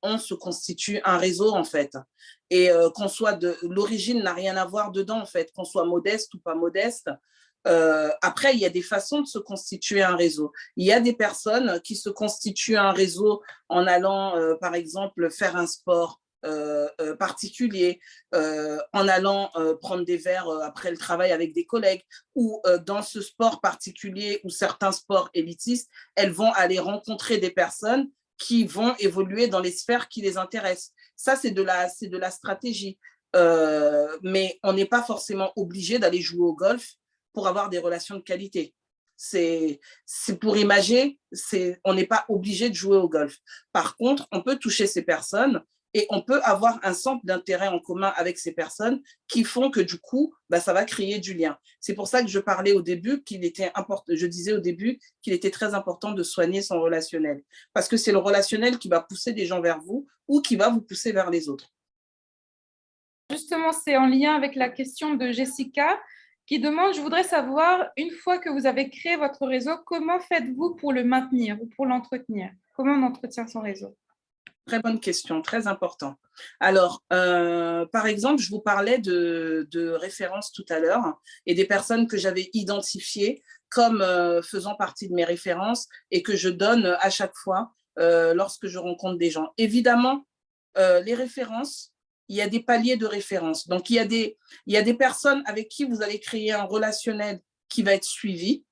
on se constitue un réseau, en fait. Et qu'on soit de l'origine n'a rien à voir dedans, en fait, qu'on soit modeste ou pas modeste. Après, il y a des façons de se constituer un réseau. Il y a des personnes qui se constituent un réseau en allant, par exemple, faire un sport particulier, en allant prendre des verres après le travail avec des collègues, ou dans ce sport particulier ou certains sports élitistes, elles vont aller rencontrer des personnes qui vont évoluer dans les sphères qui les intéressent. Ça, c'est de la stratégie. Mais on n'est pas forcément obligé d'aller jouer au golf pour avoir des relations de qualité. C'est pour imager, on n'est pas obligé de jouer au golf. Par contre, on peut toucher ces personnes et on peut avoir un centre d'intérêt en commun avec ces personnes qui font que du coup, bah, ça va créer du lien. C'est pour ça que je parlais au début qu'il était important, je disais au début qu'il était très important de soigner son relationnel. Parce que c'est le relationnel qui va pousser des gens vers vous ou qui va vous pousser vers les autres. Justement, c'est en lien avec la question de Jessica qui demande, je voudrais savoir, une fois que vous avez créé votre réseau, comment faites-vous pour le maintenir ou pour l'entretenir? Comment on entretient son réseau? Très bonne question, très important. Alors, par exemple, je vous parlais de références tout à l'heure et des personnes que j'avais identifiées comme faisant partie de mes références et que je donne à chaque fois lorsque je rencontre des gens. Évidemment, les références, il y a des paliers de références. Donc, il y a des personnes avec qui vous allez créer un relationnel qui va être suivi.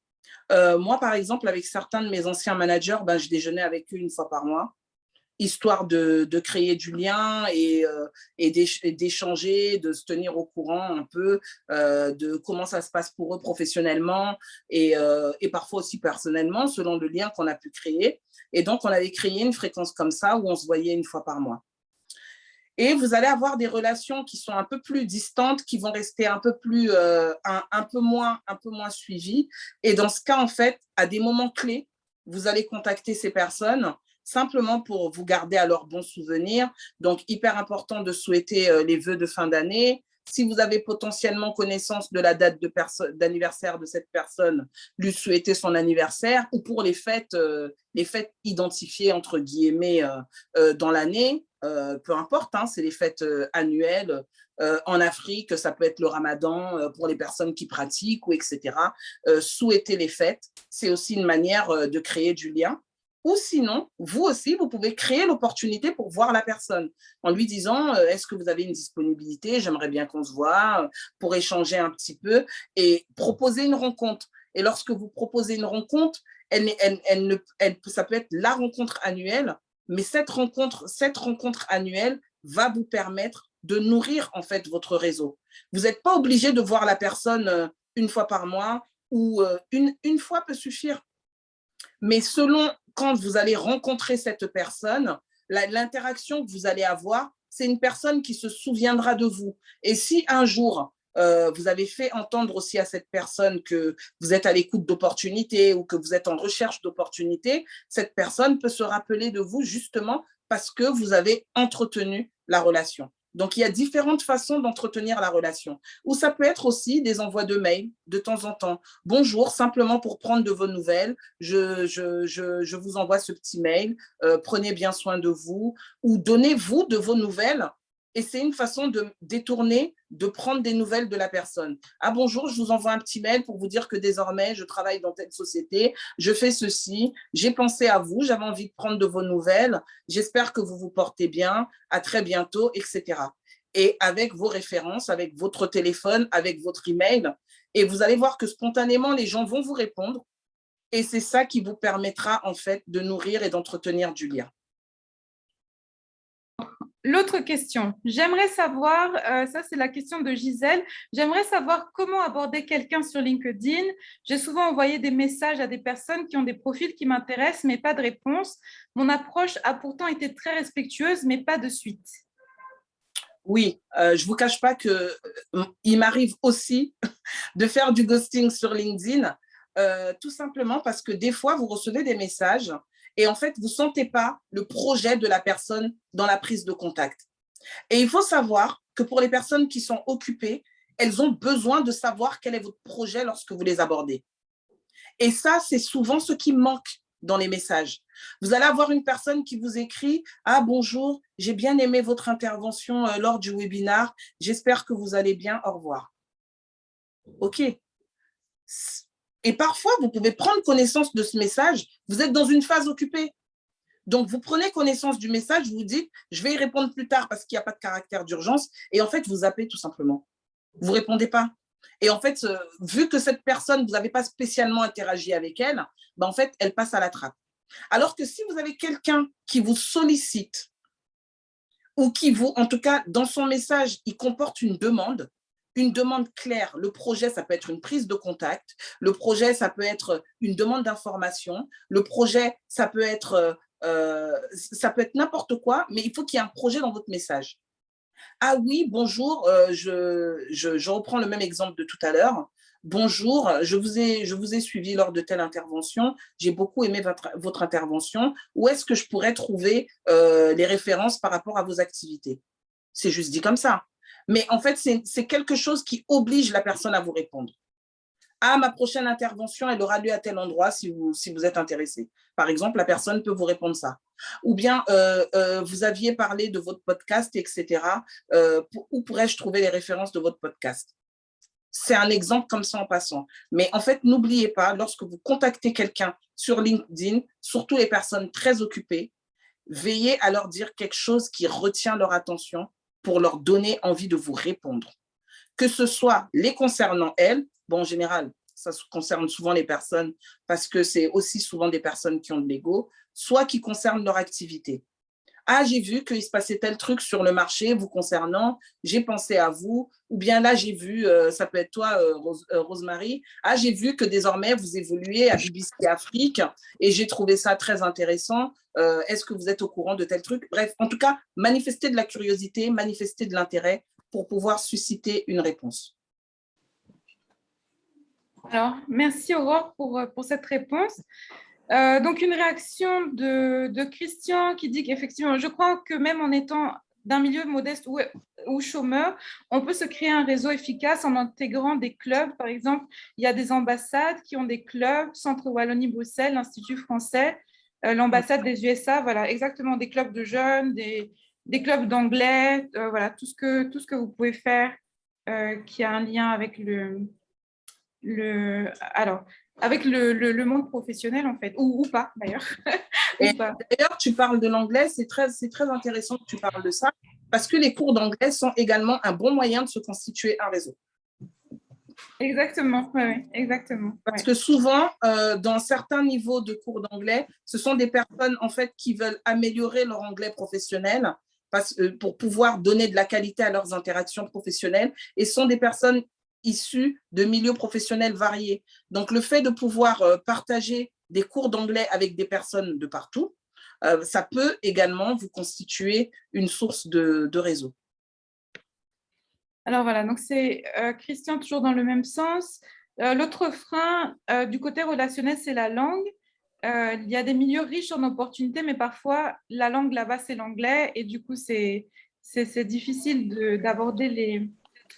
Moi, par exemple, avec certains de mes anciens managers, ben, je déjeunais avec eux une fois par mois, histoire de créer du lien et d'échanger, de se tenir au courant un peu de comment ça se passe pour eux professionnellement et parfois aussi personnellement, selon le lien qu'on a pu créer. Et donc, on avait créé une fréquence comme ça où on se voyait une fois par mois. Et vous allez avoir des relations qui sont un peu plus distantes, qui vont rester un peu plus, un peu moins suivies. Et dans ce cas, en fait, à des moments clés, vous allez contacter ces personnes simplement pour vous garder à leurs bons souvenirs. Donc, hyper important de souhaiter les vœux de fin d'année. Si vous avez potentiellement connaissance de la date d'anniversaire de cette personne, lui souhaiter son anniversaire, ou pour les fêtes identifiées entre guillemets dans l'année, peu importe, hein, c'est les fêtes annuelles. En Afrique, ça peut être le Ramadan pour les personnes qui pratiquent, ou etc. Souhaiter les fêtes, c'est aussi une manière de créer du lien. Ou sinon, vous aussi, vous pouvez créer l'opportunité pour voir la personne en lui disant est-ce que vous avez une disponibilité, j'aimerais bien qu'on se voit pour échanger un petit peu et proposer une rencontre. Et lorsque vous proposez une rencontre, ça peut être la rencontre annuelle, mais cette rencontre annuelle va vous permettre de nourrir en fait votre réseau. Vous n'êtes pas obligé de voir la personne une fois par mois ou une fois peut suffire. Mais selon quand vous allez rencontrer cette personne, l'interaction que vous allez avoir, c'est une personne qui se souviendra de vous. Et si un jour, vous avez fait entendre aussi à cette personne que vous êtes à l'écoute d'opportunités ou que vous êtes en recherche d'opportunités, cette personne peut se rappeler de vous justement parce que vous avez entretenu la relation. Donc, il y a différentes façons d'entretenir la relation. Ou ça peut être aussi des envois de mails de temps en temps. Bonjour, simplement pour prendre de vos nouvelles, je vous envoie ce petit mail, prenez bien soin de vous, ou donnez-vous de vos nouvelles. Et c'est une façon de détourner, de prendre des nouvelles de la personne. Ah bonjour, je vous envoie un petit mail pour vous dire que désormais, je travaille dans telle société, je fais ceci, j'ai pensé à vous, j'avais envie de prendre de vos nouvelles, j'espère que vous vous portez bien, à très bientôt, etc. Et avec vos références, avec votre téléphone, avec votre email, et vous allez voir que spontanément, les gens vont vous répondre, et c'est ça qui vous permettra en fait de nourrir et d'entretenir du lien. L'autre question, j'aimerais savoir, ça c'est la question de Gisèle, j'aimerais savoir comment aborder quelqu'un sur LinkedIn. J'ai souvent envoyé des messages à des personnes qui ont des profils qui m'intéressent, mais pas de réponse. Mon approche a pourtant été très respectueuse, mais pas de suite. Oui, je ne vous cache pas qu'il m'arrive aussi de faire du ghosting sur LinkedIn, tout simplement parce que des fois, vous recevez des messages et en fait, vous ne sentez pas le projet de la personne dans la prise de contact. Et il faut savoir que pour les personnes qui sont occupées, elles ont besoin de savoir quel est votre projet lorsque vous les abordez. Et ça, c'est souvent ce qui manque dans les messages. Vous allez avoir une personne qui vous écrit « Ah, bonjour, j'ai bien aimé votre intervention lors du webinaire. J'espère que vous allez bien. Au revoir. » OK. Et parfois, vous pouvez prendre connaissance de ce message. Vous êtes dans une phase occupée. Donc, vous prenez connaissance du message, vous dites « Je vais y répondre plus tard parce qu'il n'y a pas de caractère d'urgence. » Et en fait, vous zappez tout simplement. Vous ne répondez pas. Et en fait, vu que cette personne, vous n'avez pas spécialement interagi avec elle, ben en fait, elle passe à la trappe. Alors que si vous avez quelqu'un qui vous sollicite ou qui vous, en tout cas, dans son message, il comporte une demande claire. Le projet, ça peut être une prise de contact. Le projet, ça peut être une demande d'information. Le projet, ça peut être n'importe quoi, mais il faut qu'il y ait un projet dans votre message. Ah oui, bonjour, je reprends le même exemple de tout à l'heure. Bonjour, je vous ai suivi lors de telle intervention. J'ai beaucoup aimé votre intervention. Où est-ce que je pourrais trouver les références par rapport à vos activités? C'est juste dit comme ça. Mais en fait, c'est quelque chose qui oblige la personne à vous répondre. Ah, ma prochaine intervention, elle aura lieu à tel endroit si vous êtes intéressé. Par exemple, la personne peut vous répondre ça. Ou bien, vous aviez parlé de votre podcast, etc. Où pourrais-je trouver les références de votre podcast? C'est un exemple comme ça en passant. Mais en fait, n'oubliez pas, lorsque vous contactez quelqu'un sur LinkedIn, surtout les personnes très occupées, veillez à leur dire quelque chose qui retient leur attention pour leur donner envie de vous répondre. Que ce soit les concernant elles, bon, en général, ça concerne souvent les personnes parce que c'est aussi souvent des personnes qui ont de l'ego, soit qui concernent leur activité. Ah, j'ai vu qu'il se passait tel truc sur le marché vous concernant, j'ai pensé à vous. Ou bien là, j'ai vu, ça peut être toi, Rosemary, ah, j'ai vu que désormais, vous évoluez à BBC Afrique et j'ai trouvé ça très intéressant. Est-ce que vous êtes au courant de tel truc? Bref, en tout cas, manifester de la curiosité, manifester de l'intérêt pour pouvoir susciter une réponse. Alors, merci Aurore pour cette réponse. Donc, une réaction de Christian qui dit qu'effectivement, je crois que même en étant d'un milieu modeste ou chômeur, on peut se créer un réseau efficace en intégrant des clubs. Par exemple, il y a des ambassades qui ont des clubs, Centre Wallonie-Bruxelles, l'Institut français, l'ambassade des USA, voilà, exactement, des clubs de jeunes, des clubs d'anglais, voilà, tout ce que vous pouvez faire qui a un lien avec avec le monde professionnel, en fait, ou pas, d'ailleurs. D'ailleurs, tu parles de l'anglais, c'est très intéressant que tu parles de ça, parce que les cours d'anglais sont également un bon moyen de se constituer un réseau. Exactement, oui, exactement. Parce que souvent, dans certains niveaux de cours d'anglais, ce sont des personnes, en fait, qui veulent améliorer leur anglais professionnel pour pouvoir donner de la qualité à leurs interactions professionnelles, et sont des personnes issus de milieux professionnels variés. Donc, le fait de pouvoir partager des cours d'anglais avec des personnes de partout, ça peut également vous constituer une source de réseau. Alors voilà, donc c'est Christian, toujours dans le même sens. L'autre frein du côté relationnel, c'est la langue. Il y a des milieux riches en opportunités, mais parfois, la langue là-bas, c'est l'anglais. Et du coup, c'est difficile d'aborder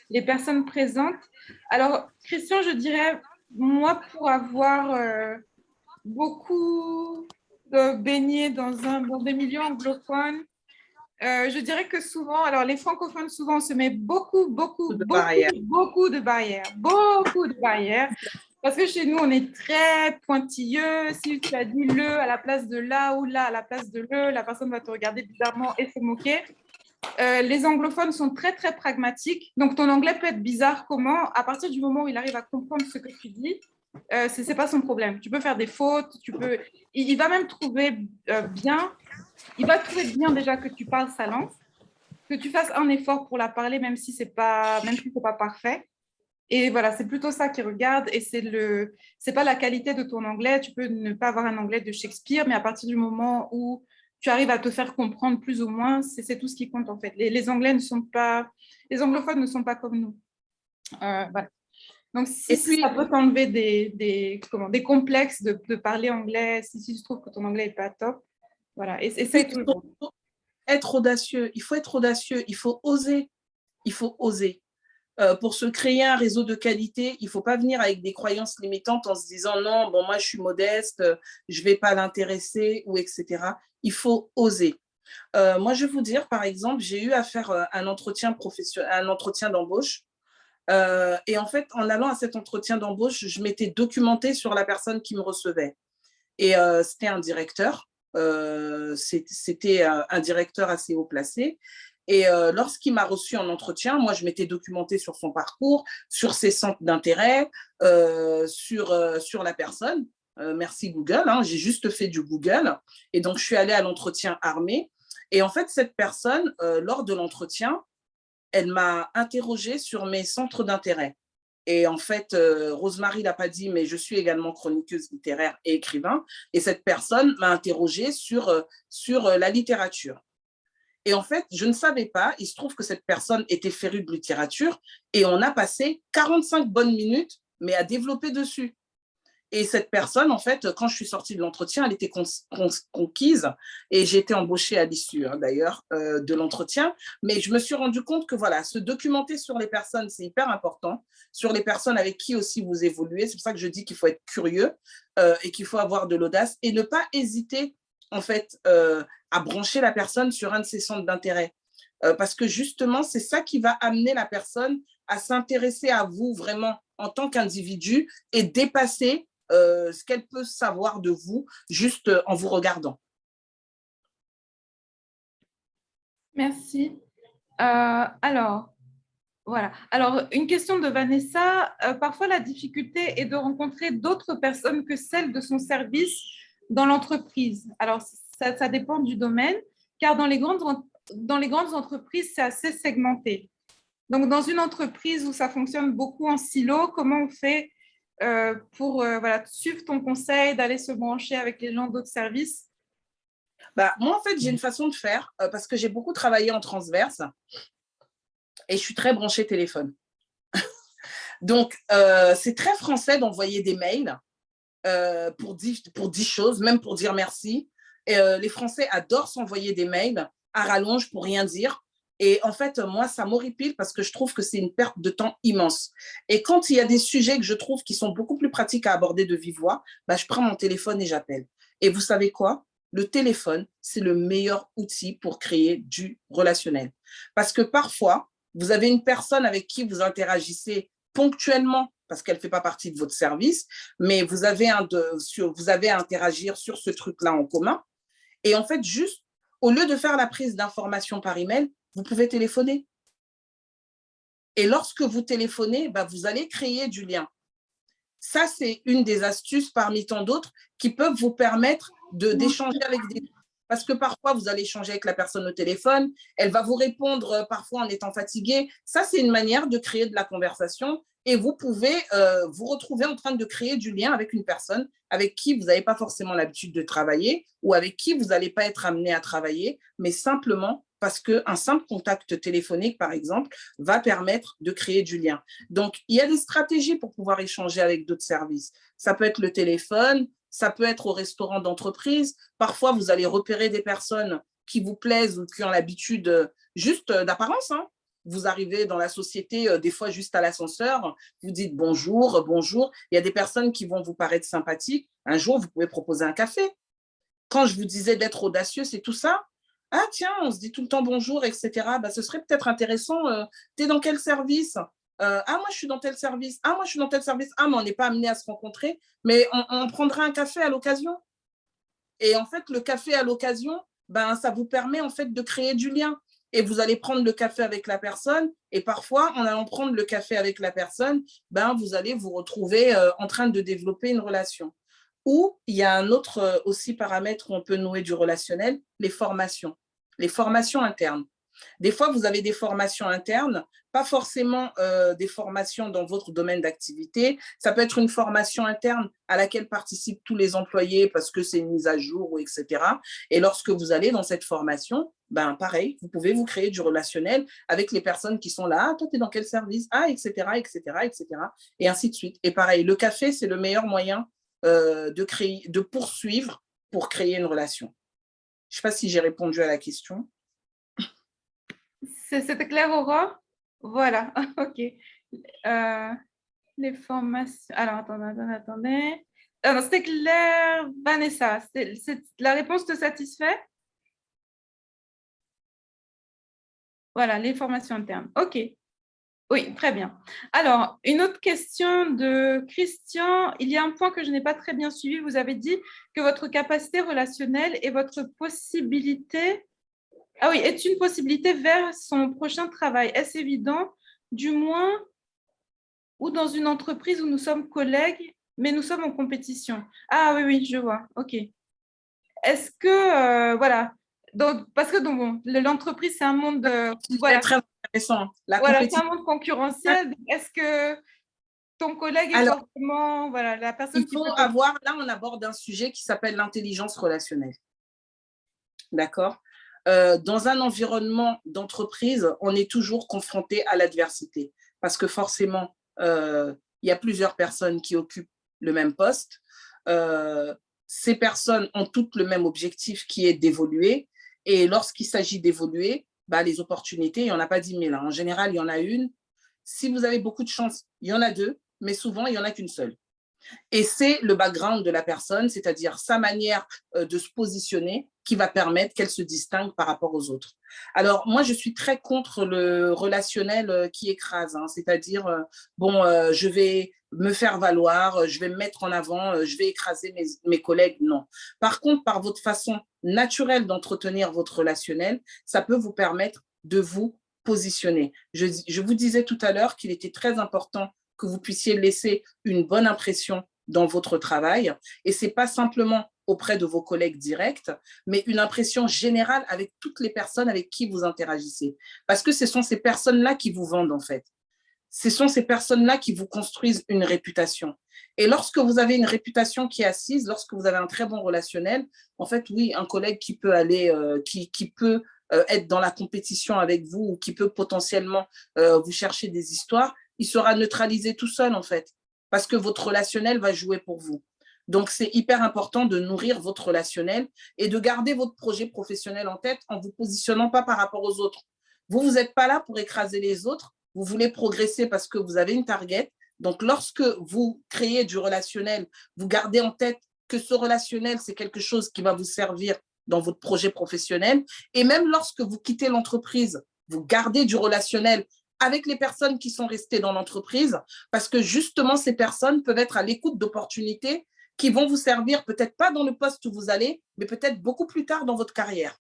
les personnes présentes. Alors, Christian, je dirais, moi, pour avoir beaucoup baigné dans des milieux anglophones, je dirais que souvent, alors les francophones, souvent, on se met beaucoup de barrières. Parce que chez nous, on est très pointilleux. Si tu as dit le à la place de là ou là à la place de le, la personne va te regarder bizarrement et se moquer. Les anglophones sont très pragmatiques. Donc, ton anglais peut être bizarre comment, à partir du moment où il arrive à comprendre ce que tu dis, ce n'est pas son problème. Tu peux faire des fautes, il va même trouver bien. Il va trouver bien déjà que tu parles sa langue, que tu fasses un effort pour la parler, même si c'est pas parfait. Et voilà, c'est plutôt ça qu'il regarde. Et c'est pas la qualité de ton anglais. Tu peux ne pas avoir un anglais de Shakespeare, mais à partir du moment où tu arrives à te faire comprendre plus ou moins, c'est tout ce qui compte en fait. Les anglophones ne sont pas comme nous. Voilà. Donc, si ça peut t'enlever des complexes de parler anglais, si tu trouves que ton anglais n'est pas top, voilà, essaye toujours. Être audacieux, il faut être audacieux, il faut oser, il faut oser. Pour se créer un réseau de qualité, il ne faut pas venir avec des croyances limitantes en se disant non, bon, moi je suis modeste, je ne vais pas l'intéresser, ou etc. Il faut oser. Moi, je vais vous dire, par exemple, j'ai eu à faire un entretien d'embauche. Et en fait, en allant à cet entretien d'embauche, je m'étais documentée sur la personne qui me recevait. Et c'était un directeur. C'était un directeur assez haut placé. Et lorsqu'il m'a reçu en entretien, moi, je m'étais documentée sur son parcours, sur ses centres d'intérêt, sur la personne. Merci Google, hein, j'ai juste fait du Google. Et donc, je suis allée à l'entretien armé. Et en fait, cette personne, lors de l'entretien, elle m'a interrogée sur mes centres d'intérêt. Et en fait, Rosemary ne l'a pas dit, mais je suis également chroniqueuse littéraire et écrivain. Et cette personne m'a interrogée sur la littérature. Et en fait, je ne savais pas, il se trouve que cette personne était férue de littérature et on a passé 45 bonnes minutes, mais à développer dessus. Et cette personne, en fait, quand je suis sortie de l'entretien, elle était conquise et j'ai été embauchée à l'issue, hein, d'ailleurs, de l'entretien. Mais je me suis rendu compte que, voilà, se documenter sur les personnes, c'est hyper important, sur les personnes avec qui aussi vous évoluez. C'est pour ça que je dis qu'il faut être curieux et qu'il faut avoir de l'audace et ne pas hésiter, en fait, à brancher la personne sur un de ses centres d'intérêt. Parce que justement, c'est ça qui va amener la personne à s'intéresser à vous vraiment en tant qu'individu et dépasser ce qu'elle peut savoir de vous juste en vous regardant. Merci. Alors, voilà. Alors, une question de Vanessa. Parfois, la difficulté est de rencontrer d'autres personnes que celles de son service dans l'entreprise. Alors, ça dépend du domaine, car dans les grandes entreprises, c'est assez segmenté. Donc, dans une entreprise où ça fonctionne beaucoup en silo, comment on fait pour voilà, suivre ton conseil, d'aller se brancher avec les gens d'autres services? Moi, en fait, j'ai une façon de faire parce que j'ai beaucoup travaillé en transverse et je suis très branchée téléphone. Donc, c'est très français d'envoyer des mails pour 10 choses, même pour dire merci. Et, les Français adorent s'envoyer des mails à rallonge pour rien dire. Et en fait, moi, ça m'horripile parce que je trouve que c'est une perte de temps immense. Et quand il y a des sujets que je trouve qui sont beaucoup plus pratiques à aborder de vive voix, je prends mon téléphone et j'appelle. Et vous savez quoi? Le téléphone, c'est le meilleur outil pour créer du relationnel. Parce que parfois, vous avez une personne avec qui vous interagissez ponctuellement parce qu'elle ne fait pas partie de votre service, mais vous avez à interagir sur ce truc-là en commun. Et en fait, juste, au lieu de faire la prise d'information par email, vous pouvez téléphoner. Et lorsque vous téléphonez, vous allez créer du lien. Ça, c'est une des astuces parmi tant d'autres qui peuvent vous permettre d'échanger avec des... Parce que parfois, vous allez échanger avec la personne au téléphone, elle va vous répondre parfois en étant fatiguée. Ça, c'est une manière de créer de la conversation et vous pouvez vous retrouver en train de créer du lien avec une personne avec qui vous n'avez pas forcément l'habitude de travailler ou avec qui vous n'allez pas être amené à travailler, mais simplement parce qu'un simple contact téléphonique, par exemple, va permettre de créer du lien. Donc, il y a des stratégies pour pouvoir échanger avec d'autres services. Ça peut être le téléphone, ça peut être au restaurant d'entreprise. Parfois, vous allez repérer des personnes qui vous plaisent ou qui ont l'habitude juste d'apparence. Hein. Vous arrivez dans la société, des fois juste à l'ascenseur, vous dites bonjour, bonjour. Il y a des personnes qui vont vous paraître sympathiques. Un jour, vous pouvez proposer un café. Quand je vous disais d'être audacieux, c'est tout ça. Ah tiens, on se dit tout le temps bonjour, etc. Ce serait peut-être intéressant. Tu es dans quel service? Ah, moi, je suis dans tel service. Ah, moi, je suis dans tel service. Ah, mais on n'est pas amené à se rencontrer, mais on prendra un café à l'occasion. Et en fait, le café à l'occasion, ça vous permet en fait de créer du lien. Et vous allez prendre le café avec la personne. Et parfois, en allant prendre le café avec la personne, vous allez vous retrouver en train de développer une relation. Ou il y a un autre aussi paramètre où on peut nouer du relationnel, les formations internes. Des fois, vous avez des formations internes, pas forcément des formations dans votre domaine d'activité. Ça peut être une formation interne à laquelle participent tous les employés parce que c'est une mise à jour, etc. Et lorsque vous allez dans cette formation, ben pareil, vous pouvez vous créer du relationnel avec les personnes qui sont là. Ah, toi, tu es dans quel service? Ah, etc., etc., etc. Et ainsi de suite. Et pareil, le café, c'est le meilleur moyen de poursuivre pour créer une relation. Je ne sais pas si j'ai répondu à la question. C'était clair, Aurore? Voilà, ok. Les formations. Alors, attendez. Alors, c'était clair, Vanessa. La réponse te satisfait? Voilà, les formations internes. Ok. Oui, très bien. Alors, une autre question de Christian. Il y a un point que je n'ai pas très bien suivi. Vous avez dit que votre capacité relationnelle et votre possibilité, ah oui, est une possibilité vers son prochain travail. Est-ce évident, du moins, ou dans une entreprise où nous sommes collègues, mais nous sommes en compétition? Ah oui, oui, je vois. OK. Est-ce que, voilà, donc, parce que donc, bon, l'entreprise, c'est un monde, voilà, C'est très intéressant. La voilà, c'est compétition. un monde concurrentiel. Est-ce que ton collègue est Alors, forcément, voilà, la personne il qui faut peut... avoir, là, on aborde un sujet qui s'appelle l'intelligence relationnelle. D'accord? Dans un environnement d'entreprise, on est toujours confronté à l'adversité parce que forcément, il y a plusieurs personnes qui occupent le même poste. Ces personnes ont toutes le même objectif qui est d'évoluer. Et lorsqu'il s'agit d'évoluer, bah, les opportunités, il n'y en a pas 10 000. Hein. En général, il y en a une. Si vous avez beaucoup de chance, il y en a deux, mais souvent, il n'y en a qu'une seule. Et c'est le background de la personne, c'est-à-dire sa manière de se positionner qui va permettre qu'elle se distingue par rapport aux autres. Alors, moi, je suis très contre le relationnel qui écrase, hein, c'est-à-dire, je vais me faire valoir, je vais me mettre en avant, je vais écraser mes collègues. Non. Par contre, par votre façon naturelle d'entretenir votre relationnel, ça peut vous permettre de vous positionner. Je vous disais tout à l'heure qu'il était très important que vous puissiez laisser une bonne impression dans votre travail. Et ce n'est pas simplement auprès de vos collègues directs, mais une impression générale avec toutes les personnes avec qui vous interagissez. Parce que ce sont ces personnes-là qui vous vendent, en fait. Ce sont ces personnes-là qui vous construisent une réputation. Et lorsque vous avez une réputation qui est assise, lorsque vous avez un très bon relationnel, en fait, oui, un collègue qui peut aller, qui peut être dans la compétition avec vous ou qui peut potentiellement vous chercher des histoires, il sera neutralisé tout seul, en fait, parce que votre relationnel va jouer pour vous. Donc, c'est hyper important de nourrir votre relationnel et de garder votre projet professionnel en tête en ne vous positionnant pas par rapport aux autres. Vous n'êtes pas là pour écraser les autres, vous voulez progresser parce que vous avez une target. Donc, lorsque vous créez du relationnel, vous gardez en tête que ce relationnel, c'est quelque chose qui va vous servir dans votre projet professionnel. Et même lorsque vous quittez l'entreprise, vous gardez du relationnel avec les personnes qui sont restées dans l'entreprise, parce que justement, ces personnes peuvent être à l'écoute d'opportunités qui vont vous servir, peut-être pas dans le poste où vous allez, mais peut-être beaucoup plus tard dans votre carrière.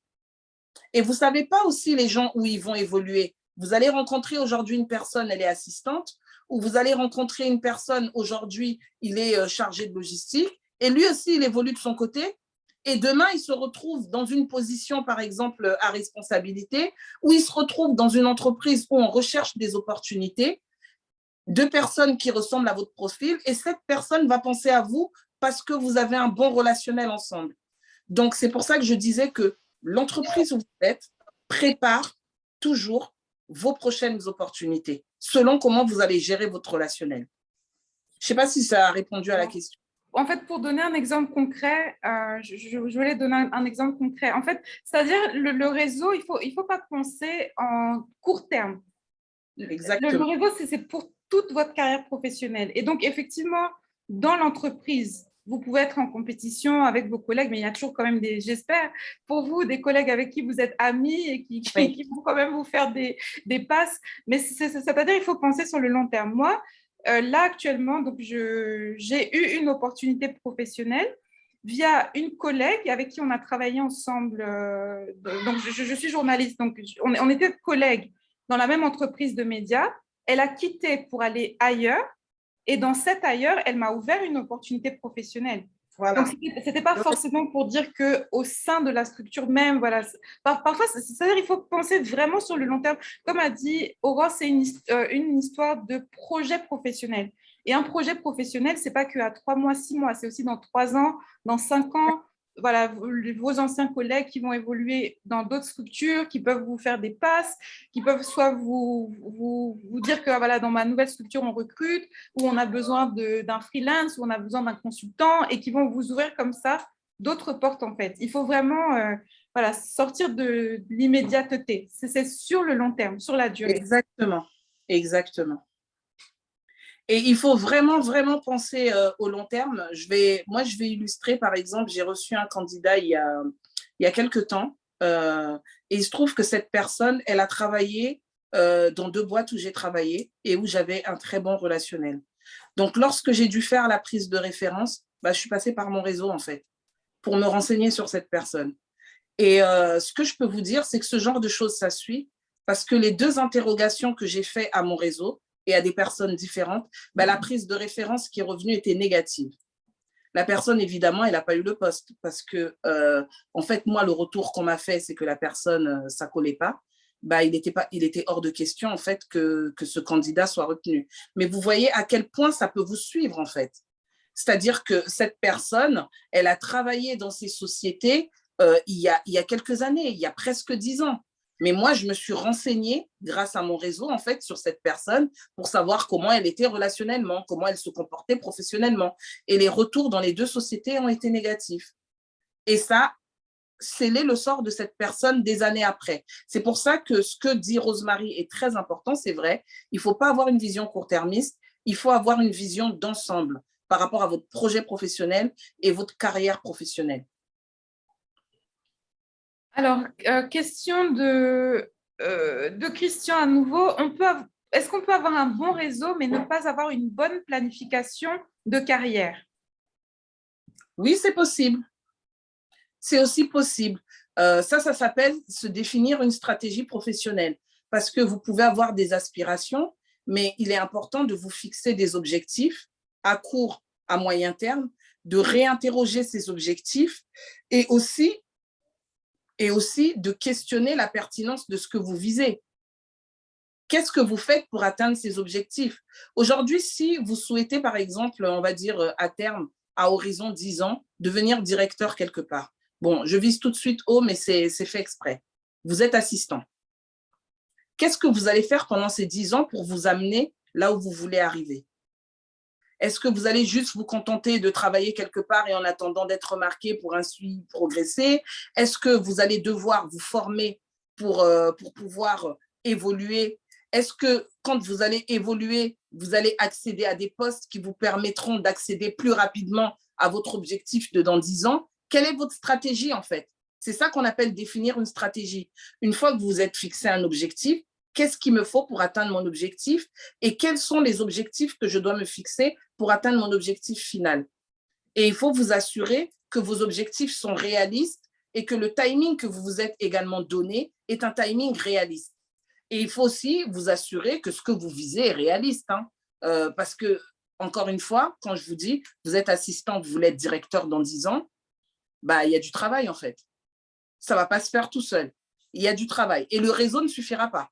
Et vous ne savez pas aussi les gens où ils vont évoluer. Vous allez rencontrer aujourd'hui une personne, elle est assistante, ou vous allez rencontrer une personne, aujourd'hui, il est chargé de logistique, et lui aussi, il évolue de son côté. Et demain, il se retrouve dans une position, par exemple, à responsabilité, où il se retrouve dans une entreprise où on recherche des opportunités, deux personnes qui ressemblent à votre profil, et cette personne va penser à vous parce que vous avez un bon relationnel ensemble. Donc, c'est pour ça que je disais que l'entreprise où vous êtes prépare toujours vos prochaines opportunités, selon comment vous allez gérer votre relationnel. Je ne sais pas si ça a répondu à la question. En fait, pour donner un exemple concret, je voulais donner un exemple concret. En fait, c'est-à-dire le réseau, il faut pas penser en court terme. Exactement. Le réseau, c'est pour toute votre carrière professionnelle. Et donc, effectivement, dans l'entreprise, vous pouvez être en compétition avec vos collègues, mais il y a toujours quand même j'espère, pour vous, des collègues avec qui vous êtes amis et qui vont quand même vous faire des passes. Mais c'est-à-dire il faut penser sur le long terme. Moi, là, actuellement, donc j'ai eu une opportunité professionnelle via une collègue avec qui on a travaillé ensemble. Donc, je suis journaliste, donc on était collègues dans la même entreprise de médias. Elle a quitté pour aller ailleurs. Et dans cet ailleurs, elle m'a ouvert une opportunité professionnelle. Voilà. Donc, ce n'était pas forcément pour dire qu'au sein de la structure même, voilà, parfois, c'est-à-dire qu'il faut penser vraiment sur le long terme. Comme a dit Aurore, c'est une histoire de projet professionnel. Et un projet professionnel, ce n'est pas qu'à 3 mois, 6 mois, c'est aussi dans 3 ans, dans 5 ans. Voilà, vos anciens collègues qui vont évoluer dans d'autres structures, qui peuvent vous faire des passes, qui peuvent soit vous dire que voilà, dans ma nouvelle structure, on recrute, ou on a besoin d'un freelance, ou on a besoin d'un consultant, et qui vont vous ouvrir comme ça d'autres portes, en fait. Il faut vraiment voilà, sortir de l'immédiateté. C'est sur le long terme, sur la durée. Exactement, exactement. Et il faut vraiment, vraiment penser au long terme. Moi, je vais illustrer, par exemple, j'ai reçu un candidat il y a quelques temps, et il se trouve que cette personne, elle a travaillé dans 2 boîtes où j'ai travaillé et où j'avais un très bon relationnel. Donc, lorsque j'ai dû faire la prise de référence, je suis passée par mon réseau, en fait, pour me renseigner sur cette personne. Et ce que je peux vous dire, c'est que ce genre de choses, ça suit, parce que les 2 interrogations que j'ai faites à mon réseau et à des personnes différentes, la prise de référence qui est revenue était négative. La personne, évidemment, elle n'a pas eu le poste parce que, en fait, moi, le retour qu'on m'a fait, c'est que la personne, ça ne collait pas. Il était hors de question, en fait, que ce candidat soit retenu. Mais vous voyez à quel point ça peut vous suivre, en fait. C'est-à-dire que cette personne, elle a travaillé dans ces sociétés il y a quelques années, il y a presque 10 ans. Mais moi, je me suis renseignée grâce à mon réseau, en fait, sur cette personne pour savoir comment elle était relationnellement, comment elle se comportait professionnellement. Et les retours dans les 2 sociétés ont été négatifs. Et ça, scellé le sort de cette personne des années après. C'est pour ça que ce que dit Rosemary est très important, c'est vrai. Il ne faut pas avoir une vision court-termiste, il faut avoir une vision d'ensemble par rapport à votre projet professionnel et votre carrière professionnelle. Alors, question de Christian à nouveau. Est-ce qu'on peut avoir un bon réseau, mais ne pas avoir une bonne planification de carrière? Oui, c'est possible. C'est aussi possible. Ça s'appelle se définir une stratégie professionnelle parce que vous pouvez avoir des aspirations, mais il est important de vous fixer des objectifs à court, à moyen terme, de réinterroger ces objectifs et aussi de questionner la pertinence de ce que vous visez. Qu'est-ce que vous faites pour atteindre ces objectifs? Aujourd'hui, si vous souhaitez, par exemple, on va dire à terme, à horizon 10 ans, devenir directeur quelque part. Bon, je vise tout de suite haut, mais c'est fait exprès. Vous êtes assistant. Qu'est-ce que vous allez faire pendant ces 10 ans pour vous amener là où vous voulez arriver? Est-ce que vous allez juste vous contenter de travailler quelque part et en attendant d'être remarqué pour ainsi progresser? Est-ce que vous allez devoir vous former pour pouvoir évoluer? Est-ce que quand vous allez évoluer, vous allez accéder à des postes qui vous permettront d'accéder plus rapidement à votre objectif de dans 10 ans? Quelle est votre stratégie en fait? C'est ça qu'on appelle définir une stratégie. Une fois que vous êtes fixé un objectif, qu'est-ce qu'il me faut pour atteindre mon objectif et quels sont les objectifs que je dois me fixer pour atteindre mon objectif final. Et il faut vous assurer que vos objectifs sont réalistes et que le timing que vous vous êtes également donné est un timing réaliste. Et il faut aussi vous assurer que ce que vous visez est réaliste. Parce que, encore une fois, quand je vous dis, vous êtes assistant, vous voulez être directeur dans 10 ans, il y a du travail en fait. Ça ne va pas se faire tout seul. Il y a du travail. Et le réseau ne suffira pas.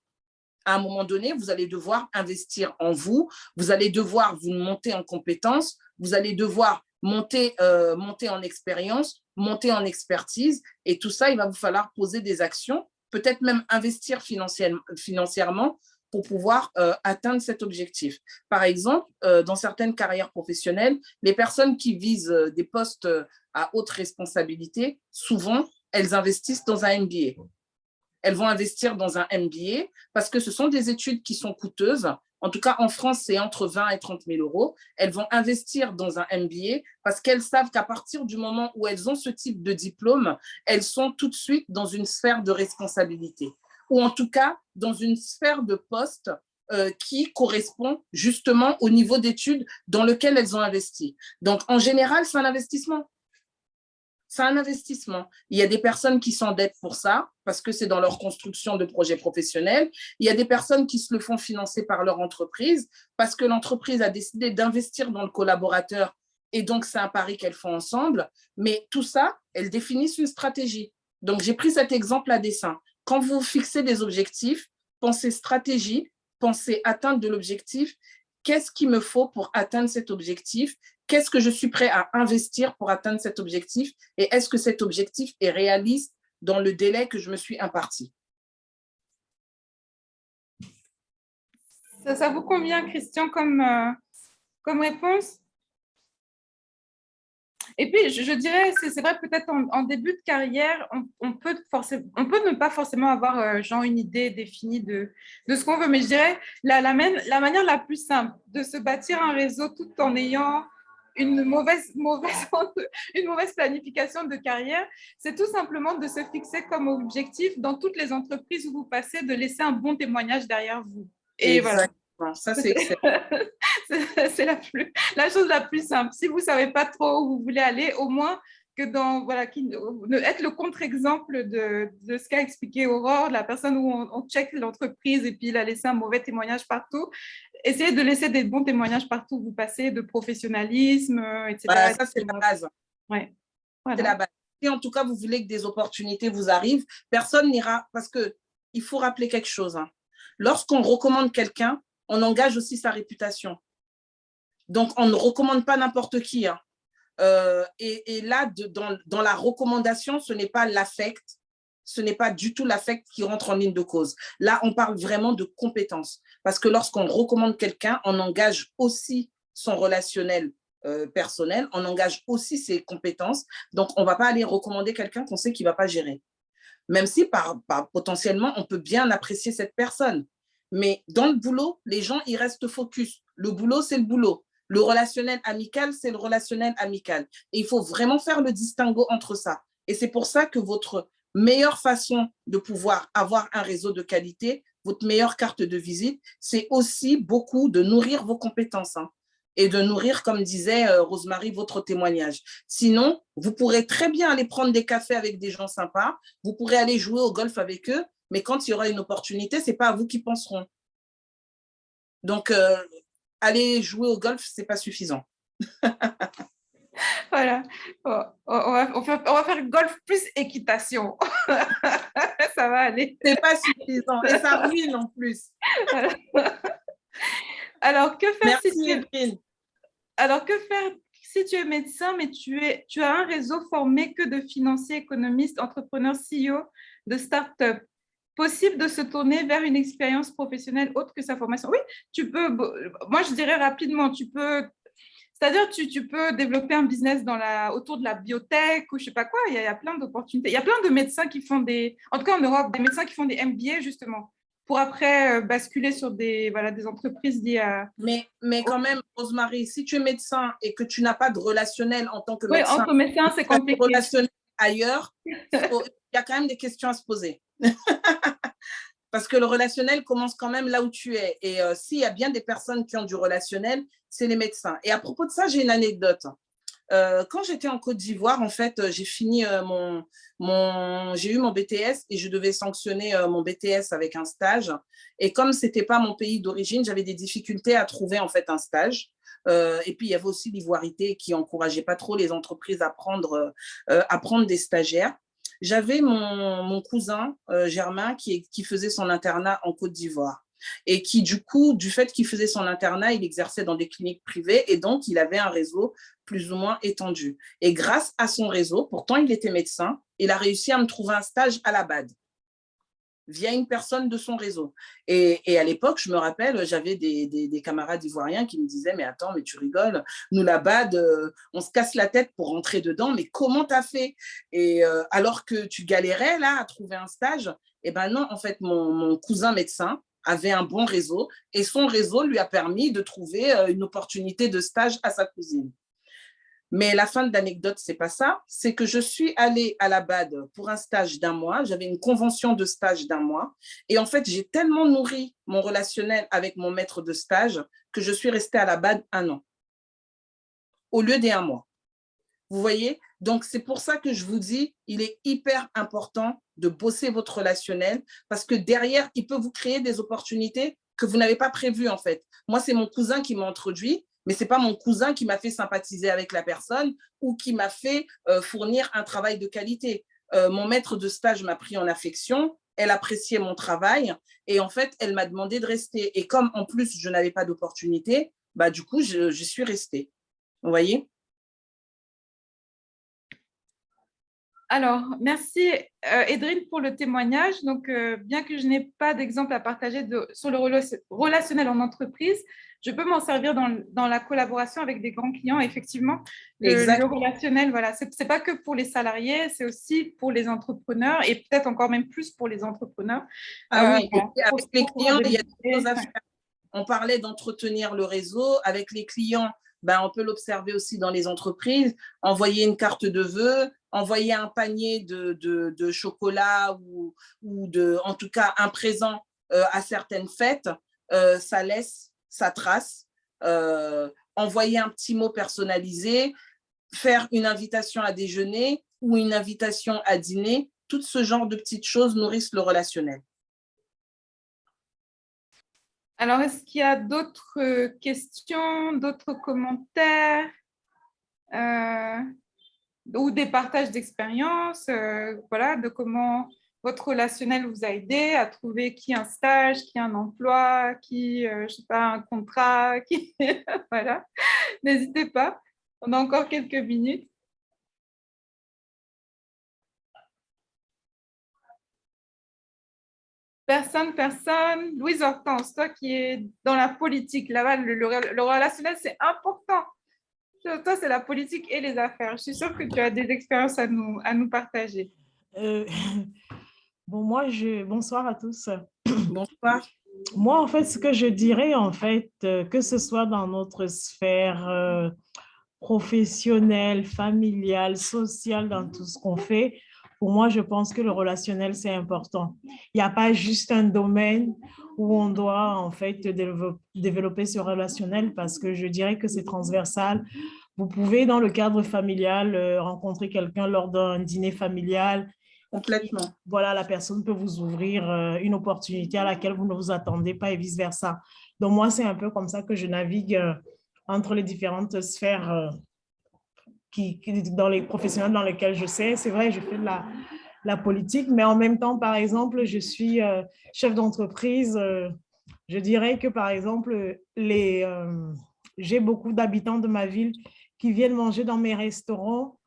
À un moment donné, vous allez devoir investir en vous, vous allez devoir vous monter en compétences, vous allez devoir monter en expérience, monter en expertise, et tout ça, il va vous falloir poser des actions, peut-être même investir financièrement pour pouvoir atteindre cet objectif. Par exemple, dans certaines carrières professionnelles, les personnes qui visent des postes à haute responsabilité, souvent, elles investissent dans un MBA. Elles vont investir dans un MBA parce que ce sont des études qui sont coûteuses. En tout cas, en France, c'est entre 20 et 30 000 euros. Elles vont investir dans un MBA parce qu'elles savent qu'à partir du moment où elles ont ce type de diplôme, elles sont tout de suite dans une sphère de responsabilité ou en tout cas dans une sphère de poste qui correspond justement au niveau d'études dans lequel elles ont investi. Donc, en général, c'est un investissement. C'est un investissement. Il y a des personnes qui s'endettent pour ça, parce que c'est dans leur construction de projets professionnels. Il y a des personnes qui se le font financer par leur entreprise, parce que l'entreprise a décidé d'investir dans le collaborateur Et donc, c'est un pari qu'elles font ensemble. Mais tout ça, elles définissent une stratégie. Donc, j'ai pris cet exemple à dessein. Quand vous fixez des objectifs, pensez stratégie, pensez atteinte de l'objectif. Qu'est-ce qu'il me faut pour atteindre cet objectif? Qu'est-ce que je suis prêt à investir pour atteindre cet objectif? Et est-ce que cet objectif est réaliste dans le délai que je me suis imparti? Ça vous convient, Christian, comme réponse? Et puis, je dirais, c'est vrai, peut-être en début de carrière, on peut ne pas forcément avoir genre une idée définie de ce qu'on veut, mais je dirais la manière la plus simple de se bâtir un réseau tout en ayant une mauvaise planification de carrière, c'est tout simplement de se fixer comme objectif dans toutes les entreprises où vous passez, de laisser un bon témoignage derrière vous. Et exactement. Voilà. Ça, c'est excellent. C'est la chose la plus simple. Si vous ne savez pas trop où vous voulez aller, au moins que être le contre-exemple de ce qu'a expliqué Aurore, la personne où on check l'entreprise et puis il a laissé un mauvais témoignage partout. Essayez de laisser des bons témoignages partout où vous passez, de professionnalisme, etc. Voilà, ça, c'est la base. Ouais. Voilà. C'est la base. Si en tout cas, vous voulez que des opportunités vous arrivent, personne n'ira, parce qu'il faut rappeler quelque chose. Hein. Lorsqu'on recommande quelqu'un, on engage aussi sa réputation. Donc, on ne recommande pas n'importe qui. Hein. Et là, dans la recommandation, ce n'est pas l'affect, ce n'est pas du tout l'affect qui rentre en ligne de cause. Là, on parle vraiment de compétences. Parce que lorsqu'on recommande quelqu'un, on engage aussi son relationnel personnel, on engage aussi ses compétences. Donc, on ne va pas aller recommander quelqu'un qu'on sait qu'il ne va pas gérer. Même si, potentiellement, on peut bien apprécier cette personne. Mais dans le boulot, les gens, ils restent focus. Le boulot, c'est le boulot. Le relationnel amical, c'est le relationnel amical. Et il faut vraiment faire le distinguo entre ça. Et c'est pour ça que votre meilleure façon de pouvoir avoir un réseau de qualité, votre meilleure carte de visite, c'est aussi beaucoup de nourrir vos compétences. Hein, et de nourrir, comme disait Rosemary, votre témoignage. Sinon, vous pourrez très bien aller prendre des cafés avec des gens sympas, vous pourrez aller jouer au golf avec eux, mais quand il y aura une opportunité, ce n'est pas à vous qui penseront. Donc, aller jouer au golf, ce n'est pas suffisant. Voilà. On va faire golf plus équitation. Ça va aller. Ce n'est pas suffisant. Et ça ruine en plus. Alors, que faire si tu es médecin, mais tu as un réseau formé que de financiers, économistes, entrepreneurs, CEO de start-up? Possible de se tourner vers une expérience professionnelle autre que sa formation? Oui, tu peux. Moi, je dirais rapidement, c'est-à-dire tu peux développer un business autour de la biotech ou je ne sais pas quoi. Il y a plein d'opportunités. Il y a plein de médecins qui font en tout cas en Europe, des médecins qui font des MBA justement, pour après basculer sur des entreprises liées à… Mais quand même, Rosemary, si tu es médecin et que tu n'as pas de relationnel en tant que médecin, entre médecins, c'est compliqué. Relationnel ailleurs, il y a quand même des questions à se poser. Parce que le relationnel commence quand même là où tu es. Et s'il y a bien des personnes qui ont du relationnel, c'est les médecins. Et à propos de ça, j'ai une anecdote. Quand j'étais en Côte d'Ivoire, en fait, j'ai fini j'ai eu mon BTS et je devais sanctionner mon BTS avec un stage. Et comme ce n'était pas mon pays d'origine, j'avais des difficultés à trouver en fait un stage. Et puis, il y avait aussi l'ivoirité qui n'encourageait pas trop les entreprises à prendre des stagiaires. J'avais mon cousin Germain qui faisait son internat en Côte d'Ivoire et qui, du coup, du fait qu'il faisait son internat, il exerçait dans des cliniques privées et donc, il avait un réseau plus ou moins étendu. Et grâce à son réseau, pourtant, il était médecin, il a réussi à me trouver un stage à la BAD via une personne de son réseau. Et à l'époque, je me rappelle, j'avais des camarades ivoiriens qui me disaient « Mais attends, mais tu rigoles, nous, la BAD, on se casse la tête pour rentrer dedans, mais comment tu as fait ?» Et alors que tu galérais là à trouver un stage, eh ben non, en fait, mon cousin médecin avait un bon réseau et son réseau lui a permis de trouver une opportunité de stage à sa cousine. Mais la fin de l'anecdote, ce n'est pas ça. C'est que je suis allée à la BAD pour un stage d'1 mois. J'avais une convention de stage d'1 mois. Et en fait, j'ai tellement nourri mon relationnel avec mon maître de stage que je suis restée à la BAD 1 an au lieu des 1 mois. Vous voyez? Donc, c'est pour ça que je vous dis, il est hyper important de bosser votre relationnel parce que derrière, il peut vous créer des opportunités que vous n'avez pas prévues en fait. Moi, c'est mon cousin qui m'a introduit Mais ce n'est pas mon cousin qui m'a fait sympathiser avec la personne ou qui m'a fait fournir un travail de qualité. Mon maître de stage m'a pris en affection, elle appréciait mon travail et en fait, elle m'a demandé de rester. Et comme en plus, je n'avais pas d'opportunité, bah, du coup, je suis restée. Vous voyez? Alors, merci Edrine pour le témoignage. Donc, bien que je n'ai pas d'exemple à partager sur le relationnel en entreprise, je peux m'en servir dans la collaboration avec des grands clients. Effectivement, le relationnel, voilà, ce n'est pas que pour les salariés, c'est aussi pour les entrepreneurs et peut-être encore même plus pour les entrepreneurs. Ah oui, et avec les clients, il y a des choses à faire. On parlait d'entretenir le réseau. Avec les clients, ben, on peut l'observer aussi dans les entreprises. Envoyer une carte de vœux, envoyer un panier de chocolat ou en tout cas un présent à certaines fêtes, ça laisse sa trace. Envoyer un petit mot personnalisé, faire une invitation à déjeuner ou une invitation à dîner, tout ce genre de petites choses nourrissent le relationnel. Alors, est-ce qu'il y a d'autres questions, d'autres commentaires ou des partages d'expériences, voilà, de comment votre relationnel vous a aidé à trouver qui un stage, qui un emploi, qui, je sais pas, un contrat, qui... voilà. N'hésitez pas, on a encore quelques minutes. Personne. Louise Hortense, toi qui es dans la politique, là-bas, le relationnel, c'est important. Toi, c'est la politique et les affaires. Je suis sûre que tu as des expériences à nous partager. Bon, bonsoir à tous. Bonsoir. Moi, en fait, ce que je dirais, en fait, que ce soit dans notre sphère professionnelle, familiale, sociale, dans tout ce qu'on fait, pour moi, je pense que le relationnel, c'est important. Il n'y a pas juste un domaine où on doit, en fait, développer ce relationnel parce que je dirais que c'est transversal. Vous pouvez, dans le cadre familial, rencontrer quelqu'un lors d'un dîner familial. Complètement. Voilà, la personne peut vous ouvrir une opportunité à laquelle vous ne vous attendez pas et vice-versa. Donc, moi, c'est un peu comme ça que je navigue entre les différentes sphères dans les professionnels dans lesquels je sais. C'est vrai, je fais de la politique, mais en même temps, par exemple, je suis chef d'entreprise. Je dirais que, par exemple, j'ai beaucoup d'habitants de ma ville qui viennent manger dans mes restaurants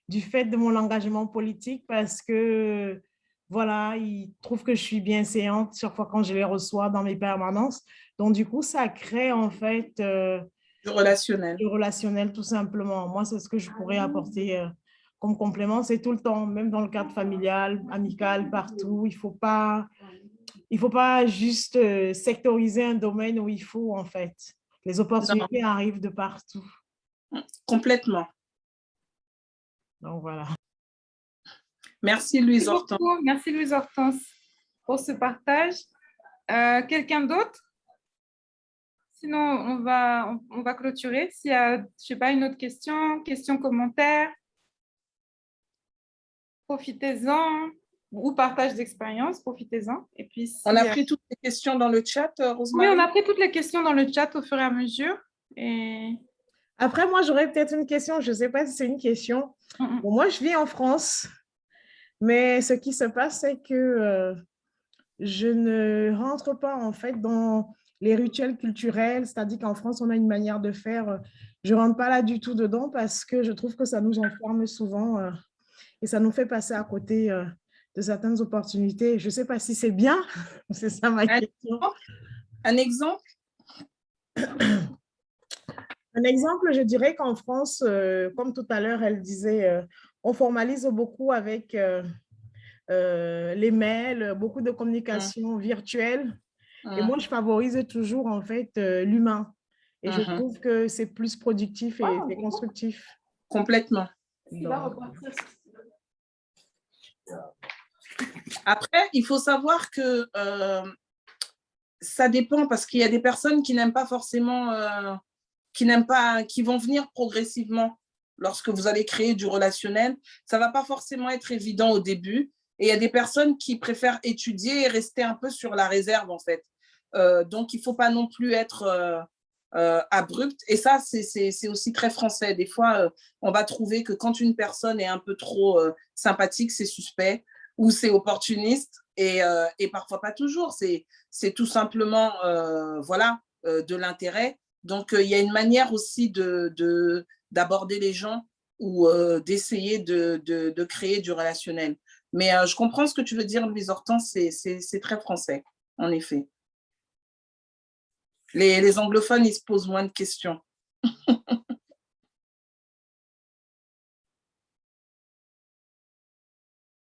du fait de mon engagement politique parce que, voilà, ils trouvent que je suis bienséante chaque fois quand je les reçois dans mes permanences. Donc, du coup, ça crée en fait du relationnel. Du relationnel, tout simplement. Moi, c'est ce que je pourrais apporter comme complément. C'est tout le temps, même dans le cadre familial, amical, partout. Il faut pas juste sectoriser un domaine où il faut, en fait. Les opportunités arrivent de partout. Complètement. Donc, voilà. Merci, Louise Hortense. Merci, Louise Hortense, pour ce partage. Quelqu'un d'autre? Sinon, on va clôturer. S'il y a, je ne sais pas, une autre question, commentaire, profitez-en, ou partage d'expérience, profitez-en. Et puis, on a pris toutes les questions dans le chat, Rosemary? Oui, on a pris toutes les questions dans le chat au fur et à mesure. Et... Après, moi, j'aurais peut-être une question. Je ne sais pas si c'est une question. Bon, moi, je vis en France, mais ce qui se passe, c'est que je ne rentre pas, en fait, dans les rituels culturels, c'est-à-dire qu'en France, on a une manière de faire. Je ne rentre pas là du tout dedans parce que je trouve que ça nous enferme souvent et ça nous fait passer à côté de certaines opportunités. Je ne sais pas si c'est bien, c'est ça ma question. Un exemple? Un exemple, je dirais qu'en France, comme tout à l'heure, elle disait, on formalise beaucoup avec les mails, beaucoup de communication virtuelle. Et moi, je favorise toujours, en fait, l'humain. Et je trouve que c'est plus productif et constructif. Complètement. Après, il faut savoir que ça dépend parce qu'il y a des personnes qui n'aiment pas forcément, qui vont venir progressivement lorsque vous allez créer du relationnel. Ça ne va pas forcément être évident au début. Et il y a des personnes qui préfèrent étudier et rester un peu sur la réserve, en fait. Donc, il ne faut pas non plus être abrupte. Et ça, c'est aussi très français. Des fois, on va trouver que quand une personne est un peu trop sympathique, c'est suspect ou c'est opportuniste. Et parfois pas toujours. C'est tout simplement voilà, de l'intérêt. Donc, il y a une manière aussi d'aborder les gens ou d'essayer de créer du relationnel. Mais je comprends ce que tu veux dire, Louise Hortense, c'est très français, en effet. Les anglophones, ils se posent moins de questions.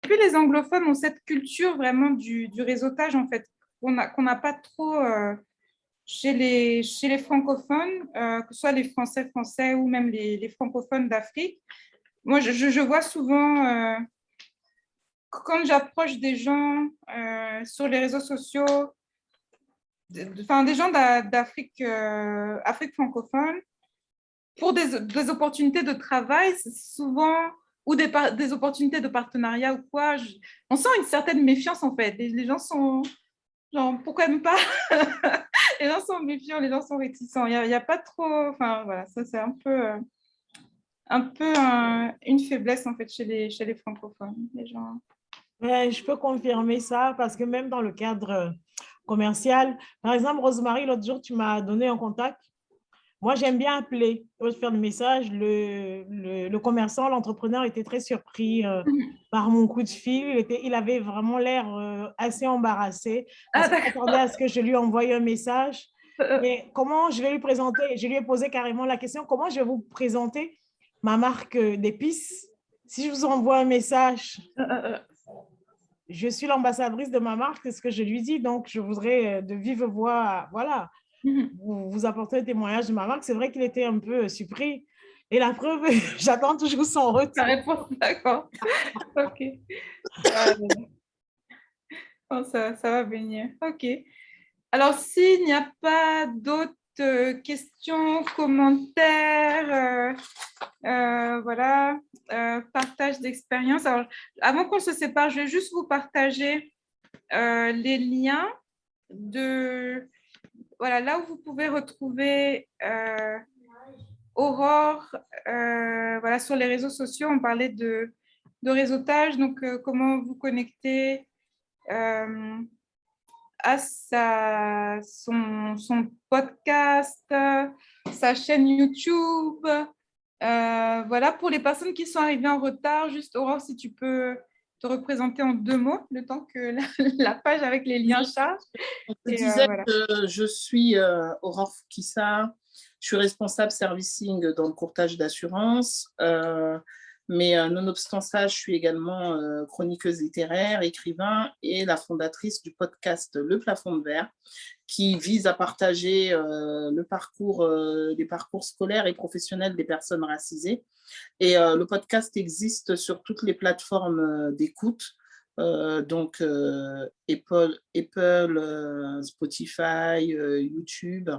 Et puis, les anglophones ont cette culture vraiment du réseautage, en fait, qu'on n'a pas trop chez les francophones, que ce soit les français ou même les francophones d'Afrique. Moi, je vois souvent, quand j'approche des gens sur les réseaux sociaux, des gens d'Afrique Afrique francophone, pour des opportunités de travail, c'est souvent, ou des opportunités de partenariat ou quoi, on sent une certaine méfiance en fait. Les gens sont genre, pourquoi ne pas? Les gens sont méfiants, les gens sont réticents. Il y a pas trop, enfin voilà, ça c'est un peu une faiblesse en fait chez les francophones. Les gens. Ouais, je peux confirmer ça parce que même dans le cadre commercial, par exemple, Rosemary, l'autre jour, tu m'as donné un contact. Moi, j'aime bien appeler, faire des messages. Le commerçant, l'entrepreneur était très surpris par mon coup de fil. Il avait vraiment l'air assez embarrassé parce qu'il attendait à ce que je lui envoie un message. Mais comment je vais lui présenter? Je lui ai posé carrément la question, comment je vais vous présenter ma marque d'épices si je vous envoie un message? Je suis l'ambassadrice de ma marque, c'est ce que je lui dis. Donc, je voudrais de vive voix, voilà, vous apporter un témoignage de ma marque. C'est vrai qu'il était un peu surpris. Et la preuve, j'attends toujours son retour. La réponse, d'accord. OK. Bon, ça va venir. OK. Alors, s'il n'y a pas d'autres questions, commentaires, voilà, partage d'expérience. Alors, avant qu'on se sépare, je vais juste vous partager les liens voilà, là où vous pouvez retrouver Aurore, voilà, sur les réseaux sociaux. On parlait de réseautage, donc comment vous connecter à son podcast, sa chaîne YouTube. Voilà, pour les personnes qui sont arrivées en retard, juste Aurore, si tu peux te représenter en 2 mots, le temps que la page avec les liens charge. Je disais que je suis Aurore Foukissa, je suis responsable servicing dans le courtage d'assurance, mais nonobstant ça, je suis également chroniqueuse littéraire, écrivain et la fondatrice du podcast Le Plafond de Verre, qui vise à partager les parcours scolaires et professionnels des personnes racisées. Et le podcast existe sur toutes les plateformes d'écoute, donc Apple, Spotify, YouTube.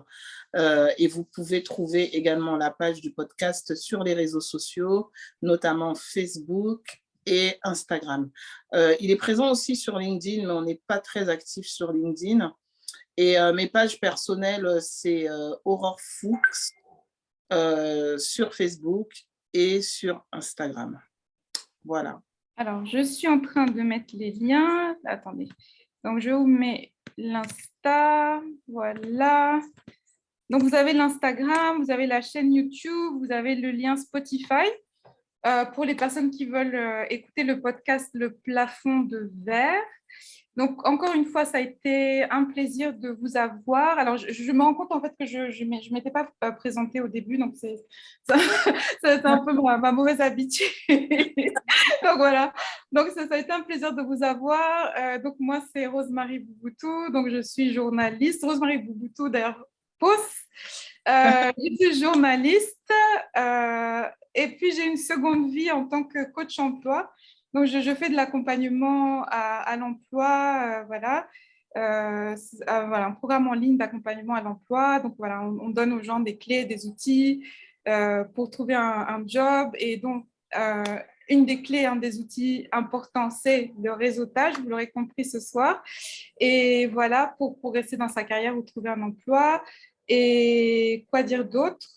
Et vous pouvez trouver également la page du podcast sur les réseaux sociaux, notamment Facebook et Instagram. Il est présent aussi sur LinkedIn, mais on n'est pas très actif sur LinkedIn. Et mes pages personnelles, c'est Aurore Fuchs sur Facebook et sur Instagram. Voilà. Alors, je suis en train de mettre les liens. Attendez. Donc, je vous mets l'Insta. Voilà. Donc, vous avez l'Instagram, vous avez la chaîne YouTube, vous avez le lien Spotify. Pour les personnes qui veulent écouter le podcast Le Plafond de Verre. Donc, encore une fois, ça a été un plaisir de vous avoir. Alors, je me rends compte en fait que je ne m'étais pas présentée au début, donc c'est un peu ma mauvaise habitude. Donc, voilà. Donc, ça a été un plaisir de vous avoir. Donc, moi, c'est Rosemary Bouboutou. Donc, je suis journaliste. Rosemary Bouboutou, d'ailleurs, pousse. Je suis journaliste. Et puis, j'ai une seconde vie en tant que coach emploi. Donc, je fais de l'accompagnement à l'emploi, voilà. Voilà, un programme en ligne d'accompagnement à l'emploi. Donc, voilà, on donne aux gens des clés, des outils pour trouver un job. Et donc, une des clés, un des outils importants, c'est le réseautage, vous l'aurez compris ce soir. Et voilà, pour rester dans sa carrière ou trouver un emploi. Et quoi dire d'autre?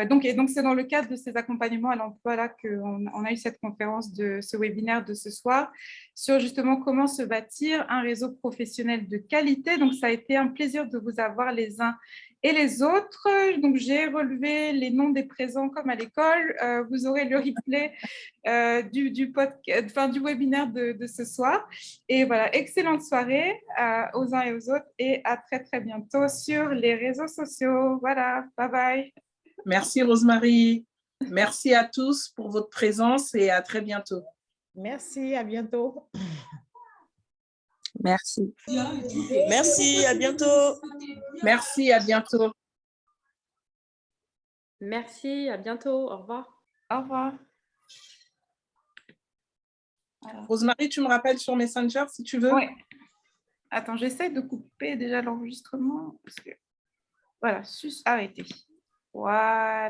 Donc, c'est dans le cadre de ces accompagnements à l'emploi là qu'on a eu cette conférence, ce webinaire de ce soir sur justement comment se bâtir un réseau professionnel de qualité. Donc, ça a été un plaisir de vous avoir les uns et les autres. Donc, j'ai relevé les noms des présents comme à l'école. Vous aurez le replay du webinaire de ce soir. Et voilà, excellente soirée aux uns et aux autres et à très, très bientôt sur les réseaux sociaux. Voilà, bye bye. Merci Rosemary. Merci à tous pour votre présence et à très bientôt. Merci, à bientôt. Merci. Merci, à bientôt. Merci, à bientôt. Merci, à bientôt. Au revoir. Au revoir. Alors. Rosemary, tu me rappelles sur Messenger si tu veux? Oui. Attends, j'essaie de couper déjà l'enregistrement. Parce que... Voilà, arrêtez. Voilà.